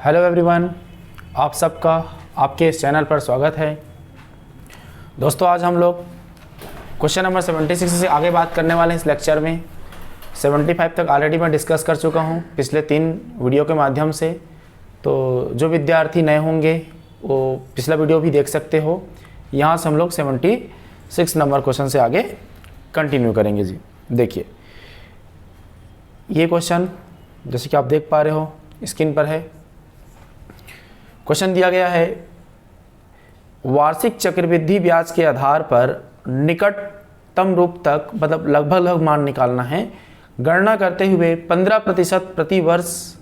Hello everyone, आप सबका आपके इस चैनल पर स्वागत है। दोस्तों, आज हम लोग क्वेश्चन नंबर 76 से आगे बात करने वाले हैं इस लेक्चर में। 75 तक ऑलरेडी मैं डिस्कस कर चुका हूं पिछले 3 वीडियो के माध्यम से। तो जो विद्यार्थी नए होंगे वो पिछला वीडियो भी देख सकते हो। यहाँ से हम लोग 76 नंबर क्वेश्चन से आगे कंटिन्यू करेंगे जी। देखिए, ये क्वेश्चन जैसे कि आप देख पा रहे हो स्क्रीन पर है। क्वेश्चन दिया गया है, वार्षिक चक्रवृद्धि ब्याज के आधार पर निकटतम रूप तक मतलब लगभग मान निकालना है। गणना करते हुए 15% प्रति वर्ष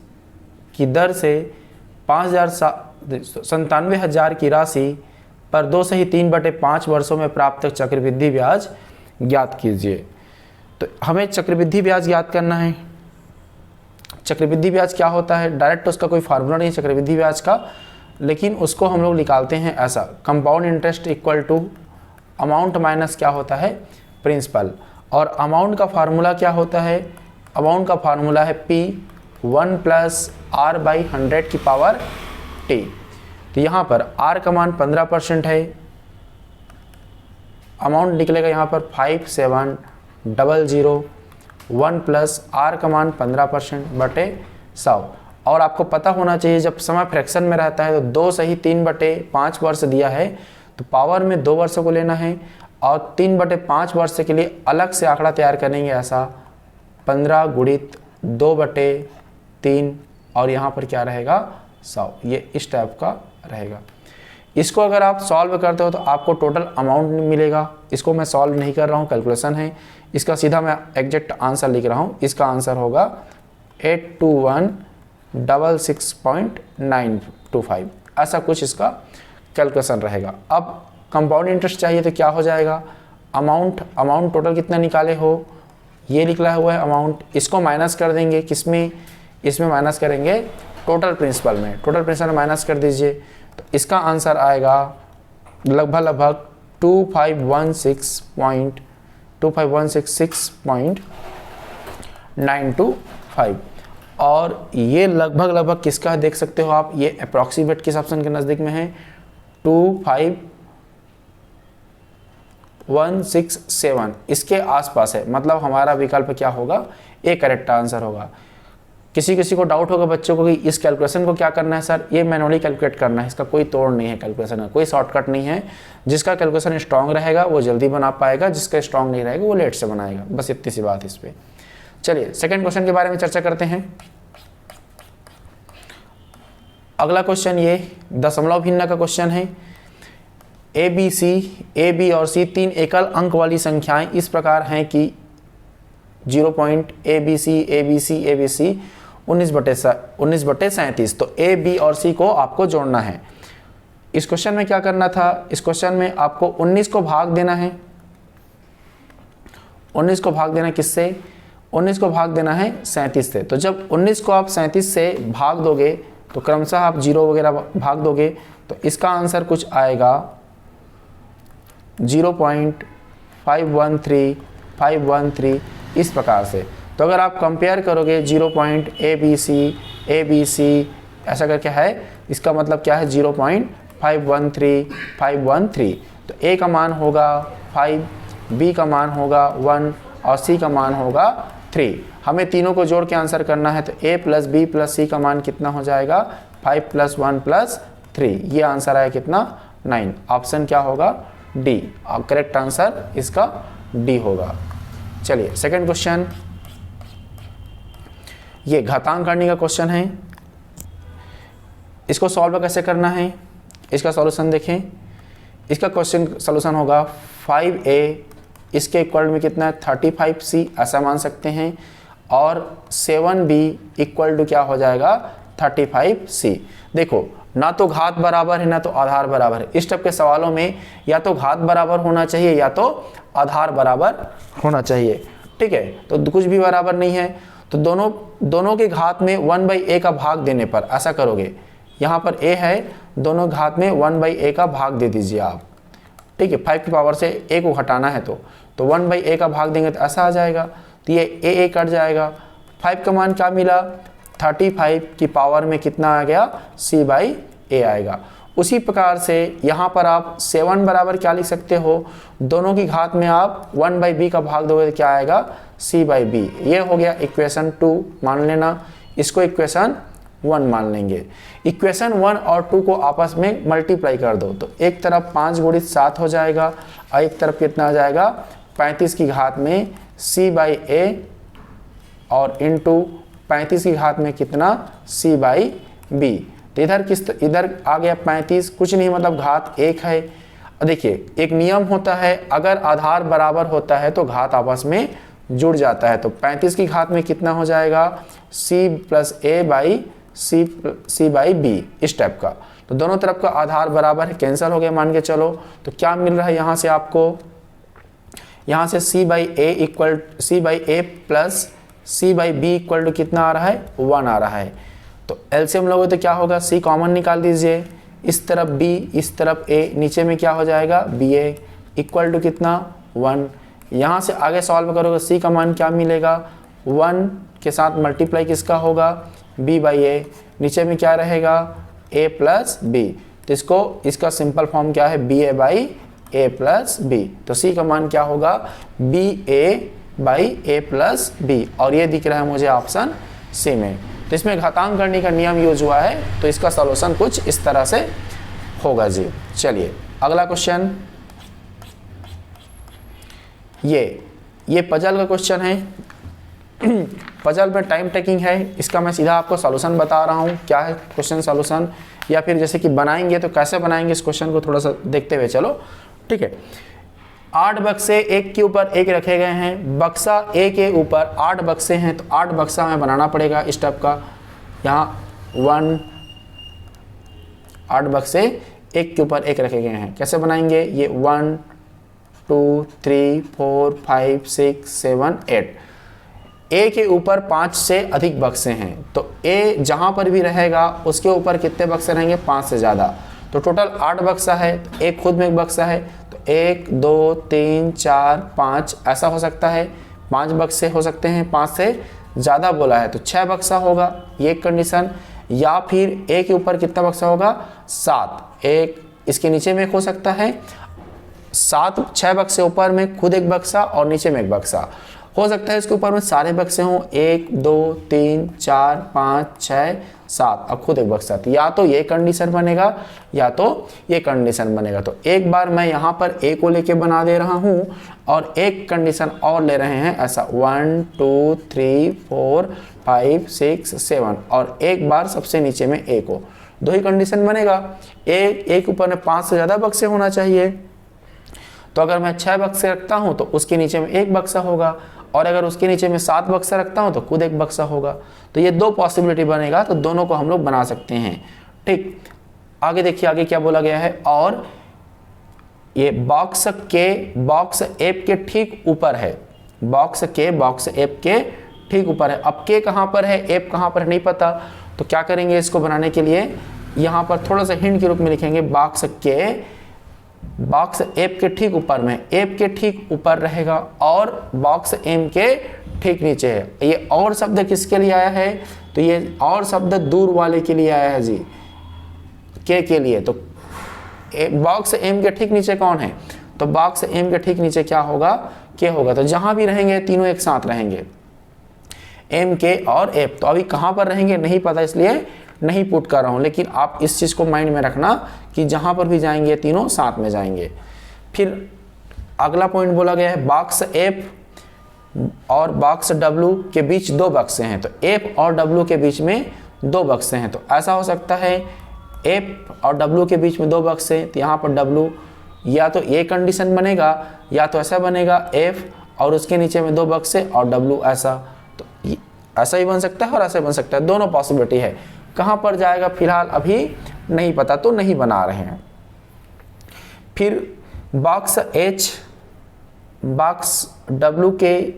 की दर से 5,97,000 की राशि पर 2 सही 3/5 वर्षों में प्राप्त चक्रवृद्धि ब्याज ज्ञात कीजिए। तो हमें चक्रवृद्धि ब्याज ज्ञात करना है। चक्रवृद्धि ब्याज क्या होता है? डायरेक्ट उसका कोई फार्मूला नहीं है चक्रवृद्धि ब्याज का, लेकिन उसको हम लोग निकालते हैं ऐसा, compound interest equal to amount minus क्या होता है? प्रिंसिपल। और अमाउंट का फार्मूला क्या होता है? अमाउंट का फार्मूला है P1 + R/100 की पावर T। तो यहाँ पर R का मान 15% है, अमाउंट निकलेगा यहाँ पर 5700, 1 + R का मान 15% बटे 100। और आपको पता होना चाहिए जब समय फ्रैक्शन में रहता है तो 2 सही 3/5 वर्ष दिया है तो पावर में 2 वर्षों को लेना है और 3/5 वर्ष के लिए अलग से आंकड़ा तैयार करेंगे ऐसा 15 × 2/3 और यहाँ पर क्या रहेगा 100। ये इस टाइप का रहेगा। इसको अगर आप सॉल्व करते हो तो आपको टोटल अमाउंट मिलेगा। इसको मैं सॉल्व नहीं कर रहा हूँ, कैलकुलेशन है इसका, सीधा मैं एग्जैक्ट आंसर लिख रहा हूँ। इसका आंसर होगा 82166.925, ऐसा कुछ इसका कैलकुलेशन रहेगा। अब कंपाउंड इंटरेस्ट चाहिए तो क्या हो जाएगा? अमाउंट टोटल कितना निकाले हो ये निकला हुआ है अमाउंट, इसको माइनस कर देंगे किसमें? इसमें माइनस करेंगे टोटल प्रिंसिपल में। टोटल प्रिंसिपल माइनस कर दीजिए तो इसका आंसर आएगा लगभग 2516.925। और ये लगभग किसका है देख सकते हो आप, ये अप्रॉक्सीमेट किस ऑप्शन के नज़दीक में है? 25167 इसके आसपास है। मतलब हमारा विकल्प क्या होगा? ये करेक्ट आंसर होगा। किसी को डाउट होगा बच्चों को कि इस कैलकुलेशन को क्या करना है सर? ये मैनुअली कैलकुलेट करना है, इसका कोई तोड़ नहीं है कैलकुलेशन का, कोई शॉर्टकट नहीं है। जिसका कैलकुलेशन स्ट्रांग रहेगा वो जल्दी बना पाएगा, जिसका स्ट्रांग नहीं रहेगा वो लेट से बनाएगा। बस इतनी सी बात इस पर। चलिए सेकंड क्वेश्चन के बारे में चर्चा करते हैं। अगला क्वेश्चन ये दशमलव भिन्न का क्वेश्चन है। ए बी और सी 3 एकल अंक वाली संख्याएं इस प्रकार हैं कि 0.ABC 19/37। तो ए बी और सी को आपको जोड़ना है। इस क्वेश्चन में क्या करना था? इस क्वेश्चन में आपको 19 को भाग देना है। 19 को भाग देना किससे? 19 को भाग देना है 37 से। तो जब 19 को आप 37 से भाग दोगे तो क्रमशः आप 0 वगैरह भाग दोगे तो इसका आंसर कुछ आएगा 0.513513 इस प्रकार से। तो अगर आप कंपेयर करोगे 0.ABC ऐसा करके है, इसका मतलब क्या है? 0.513513। तो A का मान होगा 5, B का मान होगा 1 और C का मान होगा 3। हमें तीनों को जोड़ के आंसर करना है तो A + B + C का मान कितना हो जाएगा? 5 + 1 + 3। ये आंसर आया कितना? 9। ऑप्शन क्या होगा? D। अब करेक्ट आंसर इसका D होगा। चलिए सेकंड क्वेश्चन, ये घातांक करने का क्वेश्चन है। इसको सॉल्व कैसे करना है? इसका सॉल्यूशन देखें। इसका क्वेश्चन सॉल्यूशन होगा 5A इसके इक्वल में कितना है? 35C ऐसा मान सकते हैं और 7B इक्वल टू क्या हो जाएगा? 35C। देखो, ना तो घात बराबर है ना तो आधार बराबर है। इस टाइप के सवालों में या तो घात बराबर होना चाहिए या तो आधार बराबर होना चाहिए। ठीक है, तो कुछ भी बराबर नहीं है तो दोनों के घात में 1/a का भाग देने पर ऐसा करोगे। यहाँ पर a है, दोनों घात में 1/a का भाग दे दीजिए आप। ठीक है, 5 की पावर से a को हटाना है तो 1/a का भाग देंगे तो ऐसा आ जाएगा। तो ये a कट जाएगा। 5 का मान क्या मिला? 35 की पावर में कितना आ गया, c/a आएगा। उसी प्रकार से यहाँ पर आप 7 बराबर क्या लिख सकते हो, दोनों की घात में आप 1/b का भाग दोगे तो क्या आएगा, c/b। ये हो गया इक्वेशन 2 मान लेना, इसको इक्वेशन 1 मान लेंगे। इक्वेशन 1 और 2 को आपस में मल्टीप्लाई कर दो तो एक तरफ 5 गुणित 7 हो जाएगा और एक तरफ कितना आ जाएगा, 35 की घात में c/a और इंटू 35 की घात में कितना, c/b। तो इधर आ गया 35, कुछ नहीं मतलब घात 1 है। देखिए एक नियम होता है, अगर आधार बराबर होता है तो घात आपस में जुड़ जाता है। तो 35 की घात में कितना हो जाएगा, c/b इस टाइप का। तो दोनों तरफ का आधार बराबर है, कैंसिल हो गया मान के चलो। तो क्या मिल रहा है यहाँ से आपको, यहाँ से c/a plus c/b equal to कितना आ रहा है, 1 आ रहा है। तो एलसीएम लोगे तो क्या होगा, c कॉमन निकाल दीजिए, इस तरफ b इस तरफ a, नीचे में क्या हो जाएगा, ba इक्वल टू कितना, 1। यहाँ से आगे सॉल्व करोगे c का मान क्या मिलेगा, 1 के साथ मल्टीप्लाई किसका होगा, b/a, नीचे में क्या रहेगा, a प्लस b। तो इसका सिंपल फॉर्म क्या है, ba/a प्लस b। तो c का मान क्या होगा, ba/a प्लस b, और ये दिख रहा है मुझे ऑप्शन सी में। तो इसमें घातांक करने का नियम यूज हुआ है, तो इसका सॉल्यूशन कुछ इस तरह से होगा जी। चलिए अगला क्वेश्चन, ये पजल का क्वेश्चन है। पजल में टाइम टेकिंग है, इसका मैं सीधा आपको सॉल्यूशन बता रहा हूँ क्या है क्वेश्चन सॉल्यूशन, या फिर जैसे कि बनाएंगे तो कैसे बनाएंगे इस क्वेश्चन को थोड़ा सा देखते हुए चलो, ठीक है। 8 बक्से एक के ऊपर एक रखे गए हैं, बक्सा ए के ऊपर 8 बक्से हैं, तो 8 बक्सा हमें बनाना पड़ेगा इस टाइप का। यहाँ 8 बक्से एक के ऊपर एक रखे गए हैं, कैसे बनाएंगे, ये 1 2 3 4 5 6 7 8। ए के ऊपर 5 से अधिक बक्से हैं, तो ए जहाँ पर भी रहेगा उसके ऊपर कितने बक्से रहेंगे, 5 से ज़्यादा। तो टोटल 8 बक्सा है, तो एक खुद में एक बक्सा है, तो 1 2 3 4 5 ऐसा हो सकता है, 5 बक्से हो सकते हैं, 5 से ज़्यादा बोला है तो 6 बक्सा होगा, ये एक कंडीशन। या फिर ए के ऊपर कितना बक्सा होगा, 7, एक इसके नीचे में एक हो सकता है, 6 बक्से ऊपर में खुद एक बक्सा और नीचे में एक बक्सा हो सकता है, इसके ऊपर में सारे बक्से हों, 1 2 3 4 5 6 7 और खुद एक बक्सा। तो या तो ये कंडीशन बनेगा या तो ये कंडीशन बनेगा। तो एक बार मैं यहाँ पर ए को लेके बना दे रहा हूँ और एक कंडीशन और ले रहे हैं, ऐसा 1 2 3 4 5 6 7, और एक बार सबसे नीचे में ए को, 2 ही कंडीशन बनेगा। एक ऊपर में 5 से ज़्यादा बक्से होना चाहिए, तो अगर मैं 6 बक्से रखता हूँ तो उसके नीचे में एक बक्सा होगा, और अगर उसके नीचे में 7 बक्सा रखता हूँ तो खुद एक बक्सा होगा। तो ये 2 पॉसिबिलिटी बनेगा, तो दोनों को हम लोग बना सकते हैं, ठीक। आगे देखिए आगे क्या बोला गया है, और ये बॉक्स एफ के ठीक ऊपर है, बॉक्स एफ के ठीक ऊपर है। अब के कहाँ पर है, एफ कहाँ पर है नहीं पता, तो क्या करेंगे इसको बनाने के लिए, यहाँ पर थोड़ा सा हिंट के रूप में लिखेंगे, बॉक्स एफ के ठीक ऊपर में, एफ के ठीक ऊपर रहेगा और बॉक्स एम के ठीक नीचे है। ये और शब्द किसके लिए आया है, तो ये और शब्द दूर वाले के लिए आया है जी, के लिए। तो बॉक्स एम के ठीक नीचे कौन है, तो बॉक्स एम के ठीक नीचे क्या होगा, के होगा। तो जहां भी रहेंगे तीनों एक साथ रहेंगे, एम के और एफ। तो अभी कहां पर रहेंगे नहीं पता, इसलिए नहीं पुट कर रहा हूं, लेकिन आप इस चीज को माइंड में रखना कि जहां पर भी जाएंगे तीनों साथ में जाएंगे। फिर अगला पॉइंट बोला गया है, बॉक्स एफ और बॉक्स डब्ल्यू के बीच 2 बक्से हैं, तो एफ और डब्ल्यू के बीच में 2 बक्से हैं। तो ऐसा हो सकता है एफ और डब्ल्यू के बीच में 2 बक्से, तो यहाँ पर डब्ल्यू या तो ये कंडीशन बनेगा या तो ऐसा बनेगा, एफ और उसके नीचे में 2 बक्से और डब्ल्यू ऐसा। तो ऐसा ही बन सकता है और ऐसा बन सकता है, दोनों पॉसिबिलिटी है। कहाँ पर जाएगा फिलहाल अभी नहीं पता, तो नहीं बना रहे हैं। फिर बॉक्स एच बॉक्स डब्ल्यू के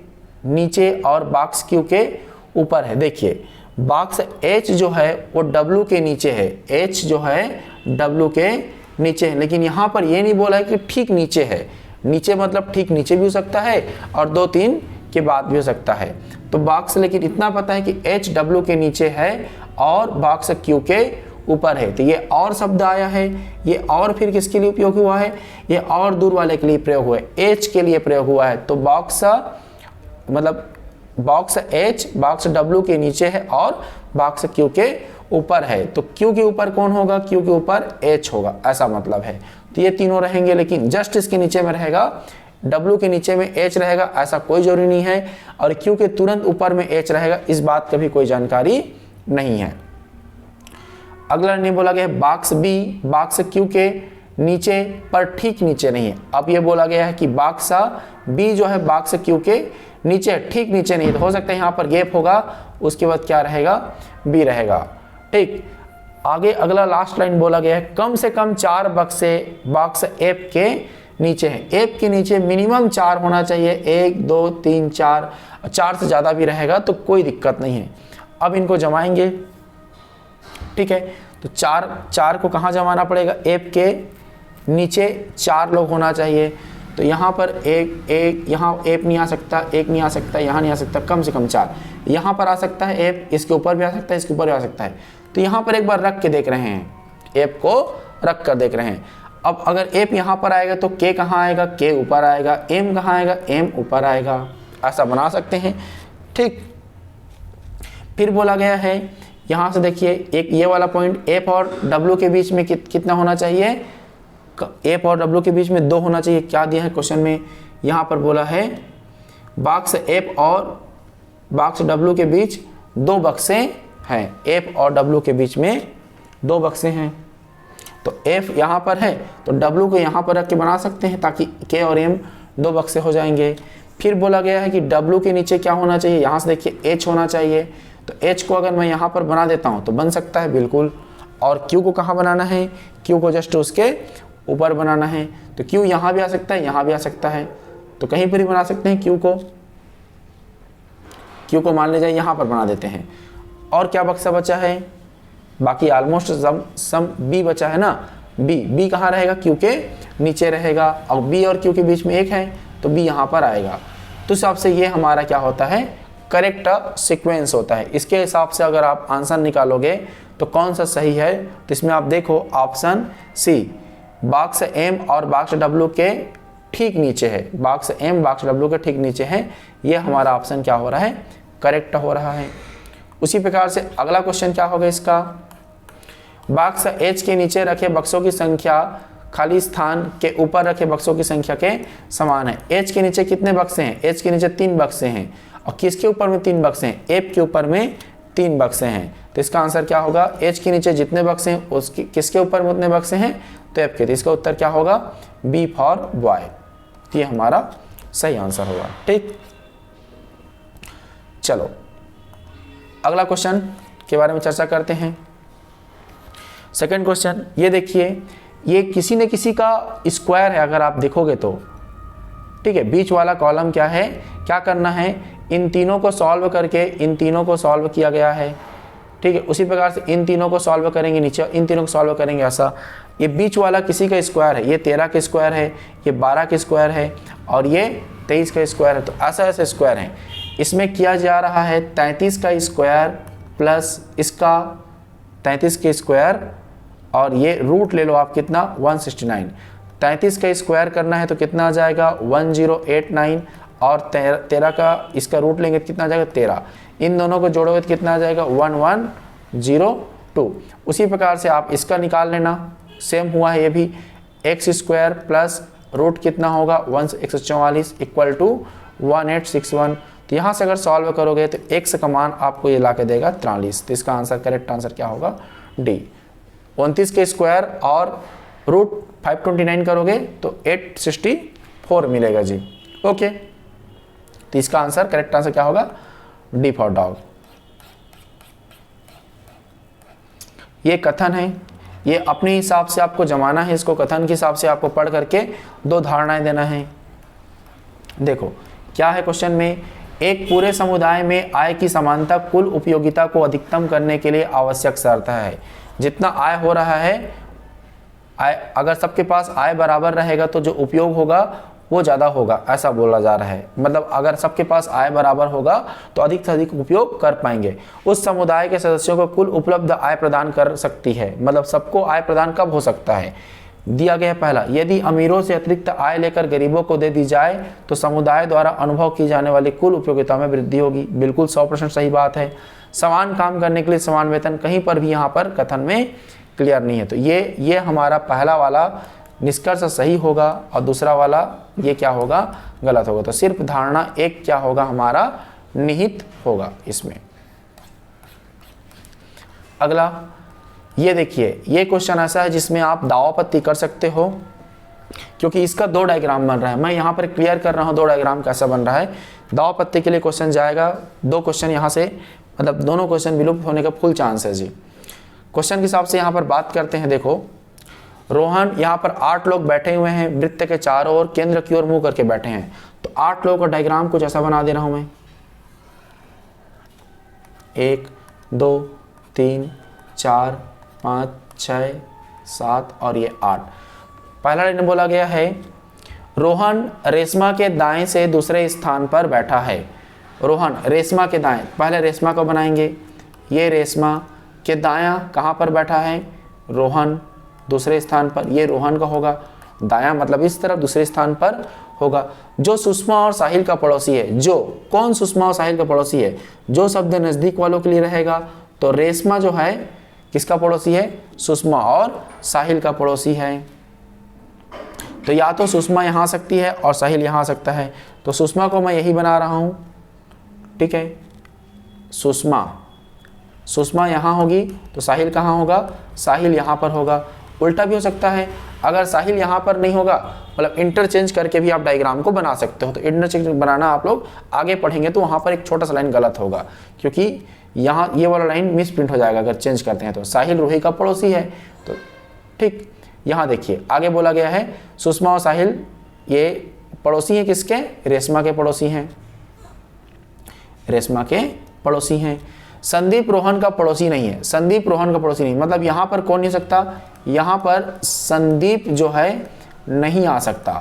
नीचे और बॉक्स क्यू के ऊपर है। देखिए बॉक्स एच जो है वो डब्ल्यू के नीचे है, एच जो है डब्ल्यू के नीचे है, लेकिन यहाँ पर ये नहीं बोला है कि ठीक नीचे है। नीचे मतलब ठीक नीचे भी हो सकता है और 2-3 के बाद भी हो सकता है। तो बॉक्स लेकिन इतना पता है कि एच डब्ल्यू के नीचे है और बॉक्स क्यू के ऊपर है। तो ये और शब्द आया है, ये और फिर किसके लिए उपयोग हुआ है, ये और दूर वाले के लिए प्रयोग हुआ है, एच के लिए प्रयोग हुआ है। तो बॉक्स मतलब बॉक्स एच बॉक्स डब्ल्यू के नीचे है और बॉक्स क्यू के ऊपर है। तो क्यू के ऊपर कौन होगा, क्यू के ऊपर एच होगा, ऐसा मतलब है। तो ये तीनों रहेंगे, लेकिन जस्ट इसके नीचे में रहेगा, डब्ल्यू के नीचे में एच रहेगा, ऐसा कोई जरूरी नहीं है, और क्यू के तुरंत ऊपर में एच रहेगा, इस बात का भी कोई जानकारी नहीं है। अगला नहीं बोला गया है बॉक्स बी बॉक्स क्यू के नीचे पर ठीक नीचे नहीं है। अब ये बोला गया है कि बॉक्स बी जो है बॉक्स क्यू के नीचे ठीक नीचे नहीं, तो हो सकता है यहाँ पर गैप होगा, उसके बाद क्या रहेगा, बी रहेगा। ठीक, आगे अगला लास्ट लाइन बोला गया है कम से कम 4 बक्से बॉक्स एफ के नीचे हैं। एफ के नीचे मिनिमम 4 होना चाहिए, 1 2 3 4, 4 से ज़्यादा भी रहेगा तो कोई दिक्कत नहीं है। अब इनको जमाएंगे, ठीक है। तो 4 को कहाँ जमाना पड़ेगा, एफ के नीचे 4 लोग होना चाहिए। तो यहाँ पर एक यहाँ एफ नहीं आ सकता, एक नहीं आ सकता, यहाँ नहीं आ सकता, कम से कम 4 यहाँ पर आ सकता है एफ, इसके ऊपर भी आ सकता है, इसके ऊपर भी आ सकता है। तो यहाँ पर एक बार रख के देख रहे हैं, एफ को रख कर देख रहे हैं। अब अगर एफ यहाँ पर आएगा तो के कहाँ आएगा, के ऊपर आएगा, एम कहाँ आएगा, एम ऊपर आएगा, ऐसा बना सकते हैं। ठीक, फिर बोला गया है यहाँ से देखिए एक ये वाला पॉइंट, एफ और डब्ल्यू के बीच में कितना होना चाहिए, एफ और डब्ल्यू के बीच में 2 होना चाहिए। क्या दिया है क्वेश्चन में, यहाँ पर बोला है बॉक्स एफ और बॉक्स डब्ल्यू के बीच 2 बक्से हैं, एफ और डब्ल्यू के बीच में 2 बक्से हैं। तो एफ यहाँ पर है तो डब्ल्यू को यहाँ पर रख के बना सकते हैं ताकि के और एम 2 बक्से हो जाएंगे। फिर बोला गया है कि डब्ल्यू के नीचे क्या होना चाहिए, यहाँ से देखिए एच होना चाहिए। तो एच को अगर मैं यहाँ पर बना देता हूँ तो बन सकता है बिल्कुल। और क्यू को कहाँ बनाना है, क्यू को जस्ट उसके ऊपर बनाना है। तो क्यू यहाँ भी आ सकता है, यहाँ भी आ सकता है, तो कहीं पर ही बना सकते हैं क्यू को मान ले जाए यहाँ पर बना देते हैं। और क्या बक्सा बचा है, बाकी ऑलमोस्ट सम बी बचा है ना, बी कहाँ रहेगा, क्यू के नीचे रहेगा, और बी और क्यू के बीच में 1 है तो बी यहाँ पर आएगा। तो इस हिसाब से ये हमारा क्या होता है, करेक्ट सीक्वेंस होता है। इसके हिसाब से अगर आप आंसर निकालोगे तो कौन सा सही है, तो इसमें आप देखो ऑप्शन सी बॉक्स एम और बॉक्स डब्ल्यू के ठीक नीचे है, बॉक्स एम बॉक्स डब्ल्यू के ठीक नीचे है, ये हमारा ऑप्शन क्या हो रहा है, करेक्ट हो रहा है। उसी प्रकार से अगला क्वेश्चन क्या होगा इसका, बॉक्स एच के नीचे रखे बक्सों की संख्या खाली स्थान के ऊपर रखे बक्सों की संख्या के समान है। एच के नीचे कितने बक्से हैं, एच के नीचे 3 बक्से हैं, और किसके ऊपर में 3 बक्से हैं, एफ के ऊपर में 3 बक्से हैं। तो इसका आंसर क्या होगा, एच के नीचे जितने बक्से हैं उसके किसके ऊपर में उतने बक्से हैं, तो एफ के। तो इसका उत्तर क्या होगा, बी फॉर बॉय, ये हमारा सही आंसर होगा। ठीक, चलो अगला क्वेश्चन के बारे में चर्चा करते हैं। सेकंड क्वेश्चन ये देखिए, ये किसी न किसी का स्क्वायर है अगर आप देखोगे तो, ठीक है। बीच वाला कॉलम क्या है, क्या करना है, इन तीनों को सॉल्व करके इन तीनों को सॉल्व किया गया है, ठीक है। उसी प्रकार से इन तीनों को सॉल्व करेंगे, नीचे इन तीनों को सॉल्व करेंगे, ऐसा। ये बीच वाला किसी का स्क्वायर है, ये 13 का स्क्वायर है, ये 12 का स्क्वायर है, और ये 23 का स्क्वायर है। तो ऐसा ऐसे स्क्वायर है, इसमें किया जा रहा है 33 का स्क्वायर प्लस इसका 33 के स्क्वायर, और ये रूट ले लो आप कितना 169। 33 का स्क्वायर करना है तो कितना आ जाएगा 1089, और 13 का इसका रूट लेंगे तो कितना आ जाएगा 13। इन दोनों को जोड़ोगे तो कितना आ जाएगा 1102। उसी प्रकार से आप इसका निकाल लेना, सेम हुआ है ये भी, एक्स स्क्वायर प्लस रूट कितना होगा 144 इक्वल टू 1861। तो यहाँ से अगर सॉल्व करोगे तो एक्स का मान आपको ये ला के देगा 43। तो इसका आंसर करेक्ट आंसर क्या होगा, डी। 29 के स्क्वायर और रूट 529 करोगे तो 864 मिलेगा जी। ओके, तो इसका आंसर करेक्ट आंसर क्या होगा, डी फॉर डॉग। ये कथन है, ये अपने हिसाब से आपको जमाना है, इसको कथन के हिसाब से आपको पढ़ करके 2 धारणाएं देना है। देखो क्या है क्वेश्चन में, एक पूरे समुदाय में आय की समानता कुल उपयोगिता को अधिकतम करने के लिए आवश्यक शर्त है। जितना आय हो रहा है, आय अगर सबके पास आय बराबर रहेगा तो जो उपयोग होगा वो ज़्यादा होगा, ऐसा बोला जा रहा है। मतलब अगर सबके पास आय बराबर होगा तो अधिक से अधिक उपयोग कर पाएंगे। उस समुदाय के सदस्यों को कुल उपलब्ध आय प्रदान कर सकती है। मतलब सबको आय प्रदान कब हो सकता है, दिया गया पहला, यदि अमीरों से अतिरिक्त आय लेकर गरीबों को दे दी जाए तो समुदाय द्वारा अनुभव की जाने वाली कुल उपयोगिता में वृद्धि होगी। बिल्कुल 100% सही बात है। समान काम करने के लिए समान वेतन, कहीं पर भी यहाँ पर कथन में क्लियर नहीं है। तो ये हमारा पहला वाला निष्कर्ष सही होगा और दूसरा वाला ये क्या होगा, गलत होगा। तो सिर्फ धारणा एक क्या होगा, हमारा निहित होगा इसमें। अगला ये देखिए, ये क्वेश्चन ऐसा है जिसमें आप दावापत्ती कर सकते हो, क्योंकि इसका 2 डायग्राम बन रहा है। मैं यहाँ पर क्लियर कर रहा हूँ 2 डायग्राम कैसा बन रहा है। दावापत्ती के लिए क्वेश्चन जाएगा, 2 क्वेश्चन यहाँ से, मतलब दोनों क्वेश्चन विलुप्त होने का फुल चांस है जी। क्वेश्चन के हिसाब से यहाँ पर बात करते हैं। देखो रोहन, यहाँ पर 8 लोग बैठे हुए हैं, वृत्त के चारों ओर केंद्र की ओर मुंह करके बैठे हैं। तो 8 लोगों का डायग्राम कुछ ऐसा बना दे रहा हूं मैं, 1 2 3 4 5 6 7 और ये 8। पहला लाइन बोला गया है रोहन रेशमा के दाएं से दूसरे स्थान पर बैठा है। रोहन रेशमा के दाएं, पहले रेशमा को बनाएंगे, ये रेशमा के दायां कहाँ पर बैठा है, रोहन दूसरे स्थान पर, ये रोहन का होगा। दायां मतलब इस तरफ, दूसरे स्थान पर होगा। जो सुषमा और साहिल का पड़ोसी है, जो कौन सुषमा और साहिल का पड़ोसी है, जो शब्द नजदीक वालों के लिए रहेगा, तो रेशमा जो है किसका पड़ोसी है, सुषमा और साहिल का पड़ोसी है। तो या तो सुषमा यहाँ आ सकती है और साहिल यहाँ आ सकता है। तो सुषमा को मैं यही बना रहा हूँ, ठीक है। सुषमा यहाँ होगी तो साहिल कहाँ होगा, साहिल यहाँ पर होगा। उल्टा भी हो सकता है, अगर साहिल यहाँ पर नहीं होगा, मतलब इंटरचेंज करके भी आप डायग्राम को बना सकते हो। तो इंटरचेंज बनाना आप लोग आगे पढ़ेंगे तो वहाँ पर एक छोटा सा लाइन गलत होगा, क्योंकि यहाँ ये वाला लाइन मिस प्रिंट हो जाएगा अगर चेंज करते हैं तो। साहिल रूही का पड़ोसी है, तो ठीक। यहाँ देखिए आगे बोला गया है सुषमा और साहिल ये पड़ोसी हैं, किसके, रेशमा के पड़ोसी हैं, रेशमा के पड़ोसी हैं। संदीप रोहन का पड़ोसी नहीं है, संदीप रोहन का पड़ोसी नहीं, मतलब यहाँ पर कौन नहीं हो सकता, यहाँ पर संदीप जो है नहीं आ सकता,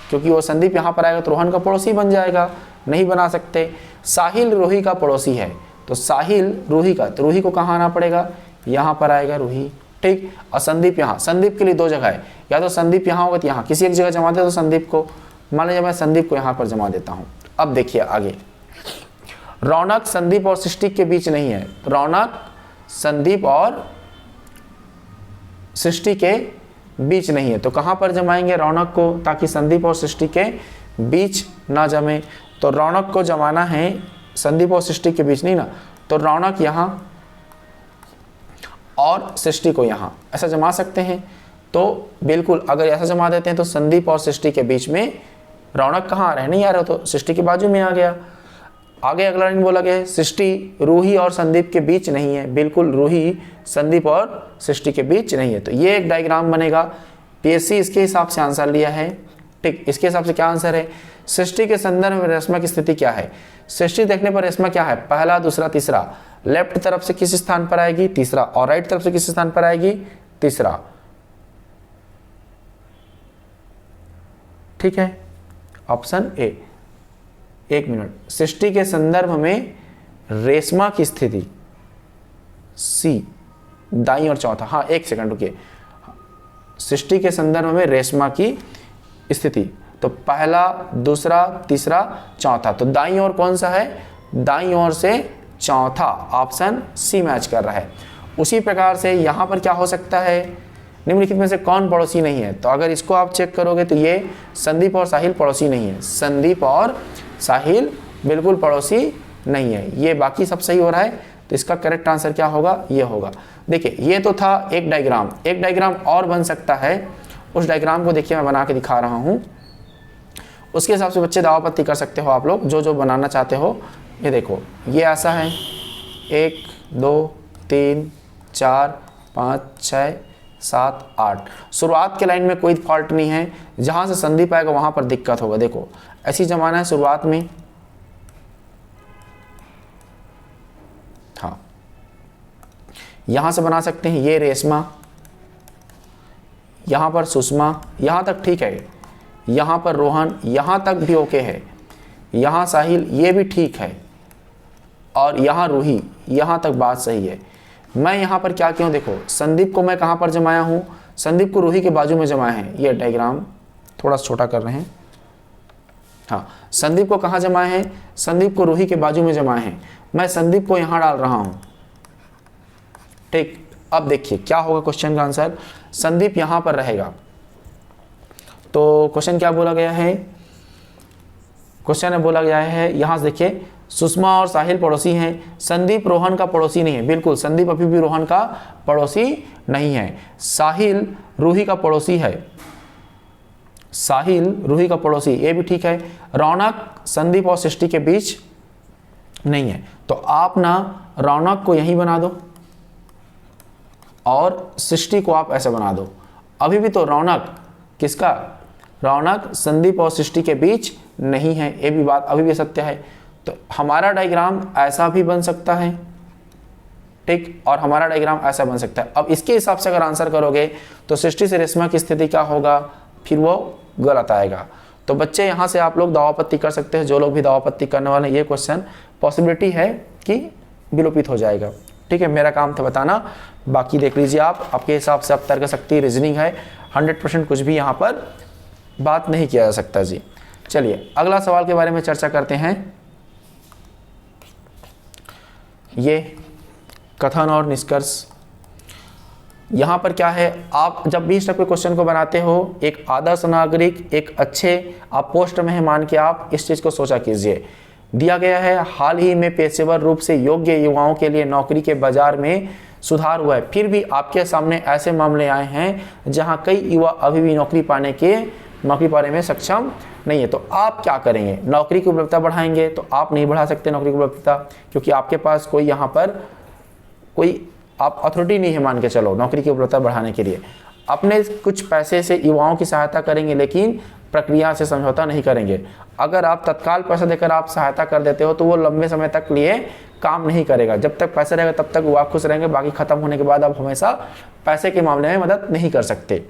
क्योंकि वो संदीप यहाँ पर आएगा तो रोहन का पड़ोसी बन जाएगा, नहीं बना सकते। साहिल रूही का पड़ोसी है, तो साहिल रूही का, तो रूही को कहाँ आना पड़ेगा, यहाँ पर आएगा रूही, ठीक। और संदीप यहाँ, संदीप के लिए 2 जगह है, या तो संदीप यहाँ होगा तो यहाँ, किसी एक जगह जमा दे तो संदीप को, मान लीजिए मैं संदीप को यहाँ पर जमा देता हूँ। अब देखिए आगे, रौनक संदीप और सृष्टि के बीच नहीं है, रौनक संदीप और सृष्टि के बीच नहीं है, तो कहाँ पर जमाएंगे रौनक को, ताकि संदीप और सृष्टि के बीच ना जमे। तो रौनक को जमाना है संदीप और सृष्टि के बीच नहीं ना, तो रौनक यहाँ और सृष्टि को यहाँ ऐसा जमा सकते हैं। तो बिल्कुल अगर ऐसा जमा देते हैं तो संदीप और सृष्टि के बीच में रौनक कहाँ आ रहा है, नहीं आ रहा, तो सृष्टि के बाजू में आ गया। आगे अगला लाइन बोला गया है सृष्टि रूही और संदीप के बीच नहीं है, बिल्कुल रूही संदीप और सृष्टि के बीच नहीं है। तो ये एक डायग्राम बनेगा, पीएससी इसके हिसाब से आंसर लिया है, ठीक। इसके हिसाब से क्या आंसर है, सृष्टि के संदर्भ में रेशमा की स्थिति क्या है। सृष्टि देखने पर रेशमा क्या है, पहला दूसरा तीसरा, लेफ्ट तरफ से किस स्थान पर आएगी, तीसरा, और राइट तरफ से किस स्थान पर आएगी, तीसरा, ठीक है। Option A. 1 मिनट, सृष्टि के संदर्भ में रेशमा की स्थिति, सी दाईं और चौथा, हाँ 1 सेकंड रुकिए, सृष्टि के संदर्भ में रेशमा की स्थिति, तो पहला दूसरा तीसरा चौथा, तो दाईं ओर कौन सा है, दाईं ओर से चौथा, ऑप्शन सी मैच कर रहा है। उसी प्रकार से यहाँ पर क्या हो सकता है, निम्नलिखित में से कौन पड़ोसी नहीं है, तो अगर इसको आप चेक करोगे तो ये संदीप और साहिल पड़ोसी नहीं है, संदीप और साहिल बिल्कुल पड़ोसी नहीं है, ये बाकी सब सही हो रहा है। तो इसका करेक्ट आंसर क्या होगा, ये होगा। देखिए ये तो था एक डायग्राम, एक डायग्राम और बन सकता है, उस डायग्राम को देखिए मैं बना के दिखा रहा हूँ, उसके हिसाब से बच्चे दावापत्ती कर सकते हो आप लोग, जो जो बनाना चाहते हो। ये देखो ये ऐसा है, 1 2 3 4 5 6 7 8, शुरुआत के लाइन में कोई फॉल्ट नहीं है, जहाँ से संदीप आएगा वहाँ पर दिक्कत होगा। देखो ऐसी जमाना है शुरुआत में, हाँ यहाँ से बना सकते हैं, ये रेशमा, यहाँ पर सुषमा, यहाँ तक ठीक है, यहाँ पर रोहन, यहाँ तक भी ओके है, यहाँ साहिल, ये भी ठीक है, और यहाँ रूही, यहाँ तक बात सही है। मैं यहाँ पर क्या क्यों, देखो संदीप को मैं कहाँ पर जमाया हूँ, संदीप को रूही के बाजू में जमाया है। ये डायग्राम थोड़ा छोटा कर रहे हैं, हाँ, संदीप को कहाँ जमाए हैं, संदीप को रूही के बाजू में जमाए हैं। मैं संदीप को यहाँ डाल रहा हूँ, ठीक। अब देखिए क्या होगा क्वेश्चन का आंसर, संदीप यहाँ पर रहेगा। तो क्वेश्चन क्या बोला गया है, क्वेश्चन में बोला गया है, यहाँ से देखिए सुषमा और साहिल पड़ोसी हैं, संदीप रोहन का पड़ोसी नहीं है। बिल्कुल, संदीप अभी भी रोहन का पड़ोसी नहीं है। साहिल रूही का पड़ोसी है, साहिल रूही का पड़ोसी, ये भी ठीक है। रौनक संदीप और सृष्टि के बीच नहीं है, तो आप ना रौनक को यहीं बना दो और सृष्टि को आप ऐसे बना दो। अभी भी तो रौनक किसका, रौनक संदीप और सृष्टि के बीच नहीं है, ये भी बात अभी भी सत्य है। तो हमारा डायग्राम ऐसा भी बन सकता है, ठीक, और हमारा डायग्राम ऐसा बन सकता है। अब इसके हिसाब से अगर आंसर करोगे तो सृष्टि से रेशमा की स्थिति क्या होगा, फिर वो गलत आएगा। तो बच्चे यहाँ से आप लोग दावापत्ती कर सकते हैं, जो लोग भी दावापत्ती करने वाले हैं, ये क्वेश्चन पॉसिबिलिटी है कि विलोपित हो जाएगा, ठीक है। मेरा काम था बताना, बाकी देख लीजिए आप, आपके हिसाब से आप तर्क शक्ति रीजनिंग है, 100% कुछ भी यहाँ पर बात नहीं किया जा सकता जी। चलिए अगला सवाल के बारे में चर्चा करते हैं। ये कथन और निष्कर्ष, यहाँ पर क्या है, आप जब भी इस टाइप के क्वेश्चन को बनाते हो, एक आदर्श नागरिक, एक अच्छे आप पोस्ट में है मान के आप इस चीज़ को सोचा कीजिए। दिया गया है हाल ही में पेशेवर रूप से योग्य युवाओं के लिए नौकरी के बाजार में सुधार हुआ है, फिर भी आपके सामने ऐसे मामले आए हैं जहां कई युवा अभी भी नौकरी पाने में सक्षम नहीं है। तो आप क्या करेंगे, नौकरी की उपलब्धता बढ़ाएंगे? तो आप नहीं बढ़ा सकते नौकरी की उपलब्धता, क्योंकि आपके पास कोई यहाँ पर कोई आप अथॉरिटी नहीं है मान के चलो नौकरी की उपलब्धता बढ़ाने के लिए। अपने कुछ पैसे से युवाओं की सहायता करेंगे, लेकिन प्रक्रिया से समझौता नहीं करेंगे। अगर आप तत्काल पैसा देकर आप सहायता कर देते हो तो वो लंबे समय तक लिए काम नहीं करेगा। जब तक पैसा रहेगा तब तक वो आप खुश रहेंगे, बाकी खत्म होने के बाद आप हमेशा पैसे के मामले में मदद नहीं कर सकते।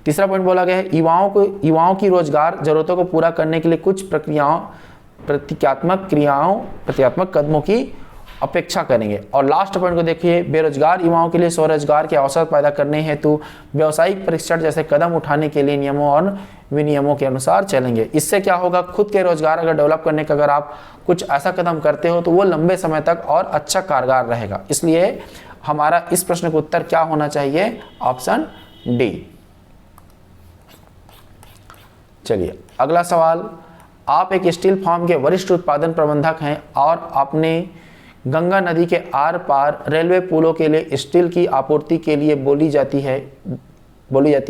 तीसरा पॉइंट बोला गया है युवाओं की रोजगार जरूरतों को पूरा करने के लिए कुछ प्रतीकात्मक कदमों की अपेक्षा करेंगे। और लास्ट पॉइंट को देखिए, बेरोजगार युवाओं के लिए स्वरोजगार के अवसर पैदा करने हेतु व्यावसायिक प्रशिक्षण जैसे कदम उठाने के लिए नियमों और विनियमों के अनुसार चलेंगे। इससे क्या होगा, खुद के रोजगार अगर डेवलप करने का अगर आप कुछ ऐसा कदम करते हो तो वो लंबे समय तक और अच्छा कारगर रहेगा। इसलिए हमारा इस प्रश्न का उत्तर क्या होना चाहिए, ऑप्शन डी। चलिए अगला सवाल, आप एक स्टील फर्म के वरिष्ठ उत्पादन प्रबंधक हैं और आपने गंगा नदी के आर पार रेलवे पुलों के लिए स्टील की आपूर्ति के लिए बोली जाती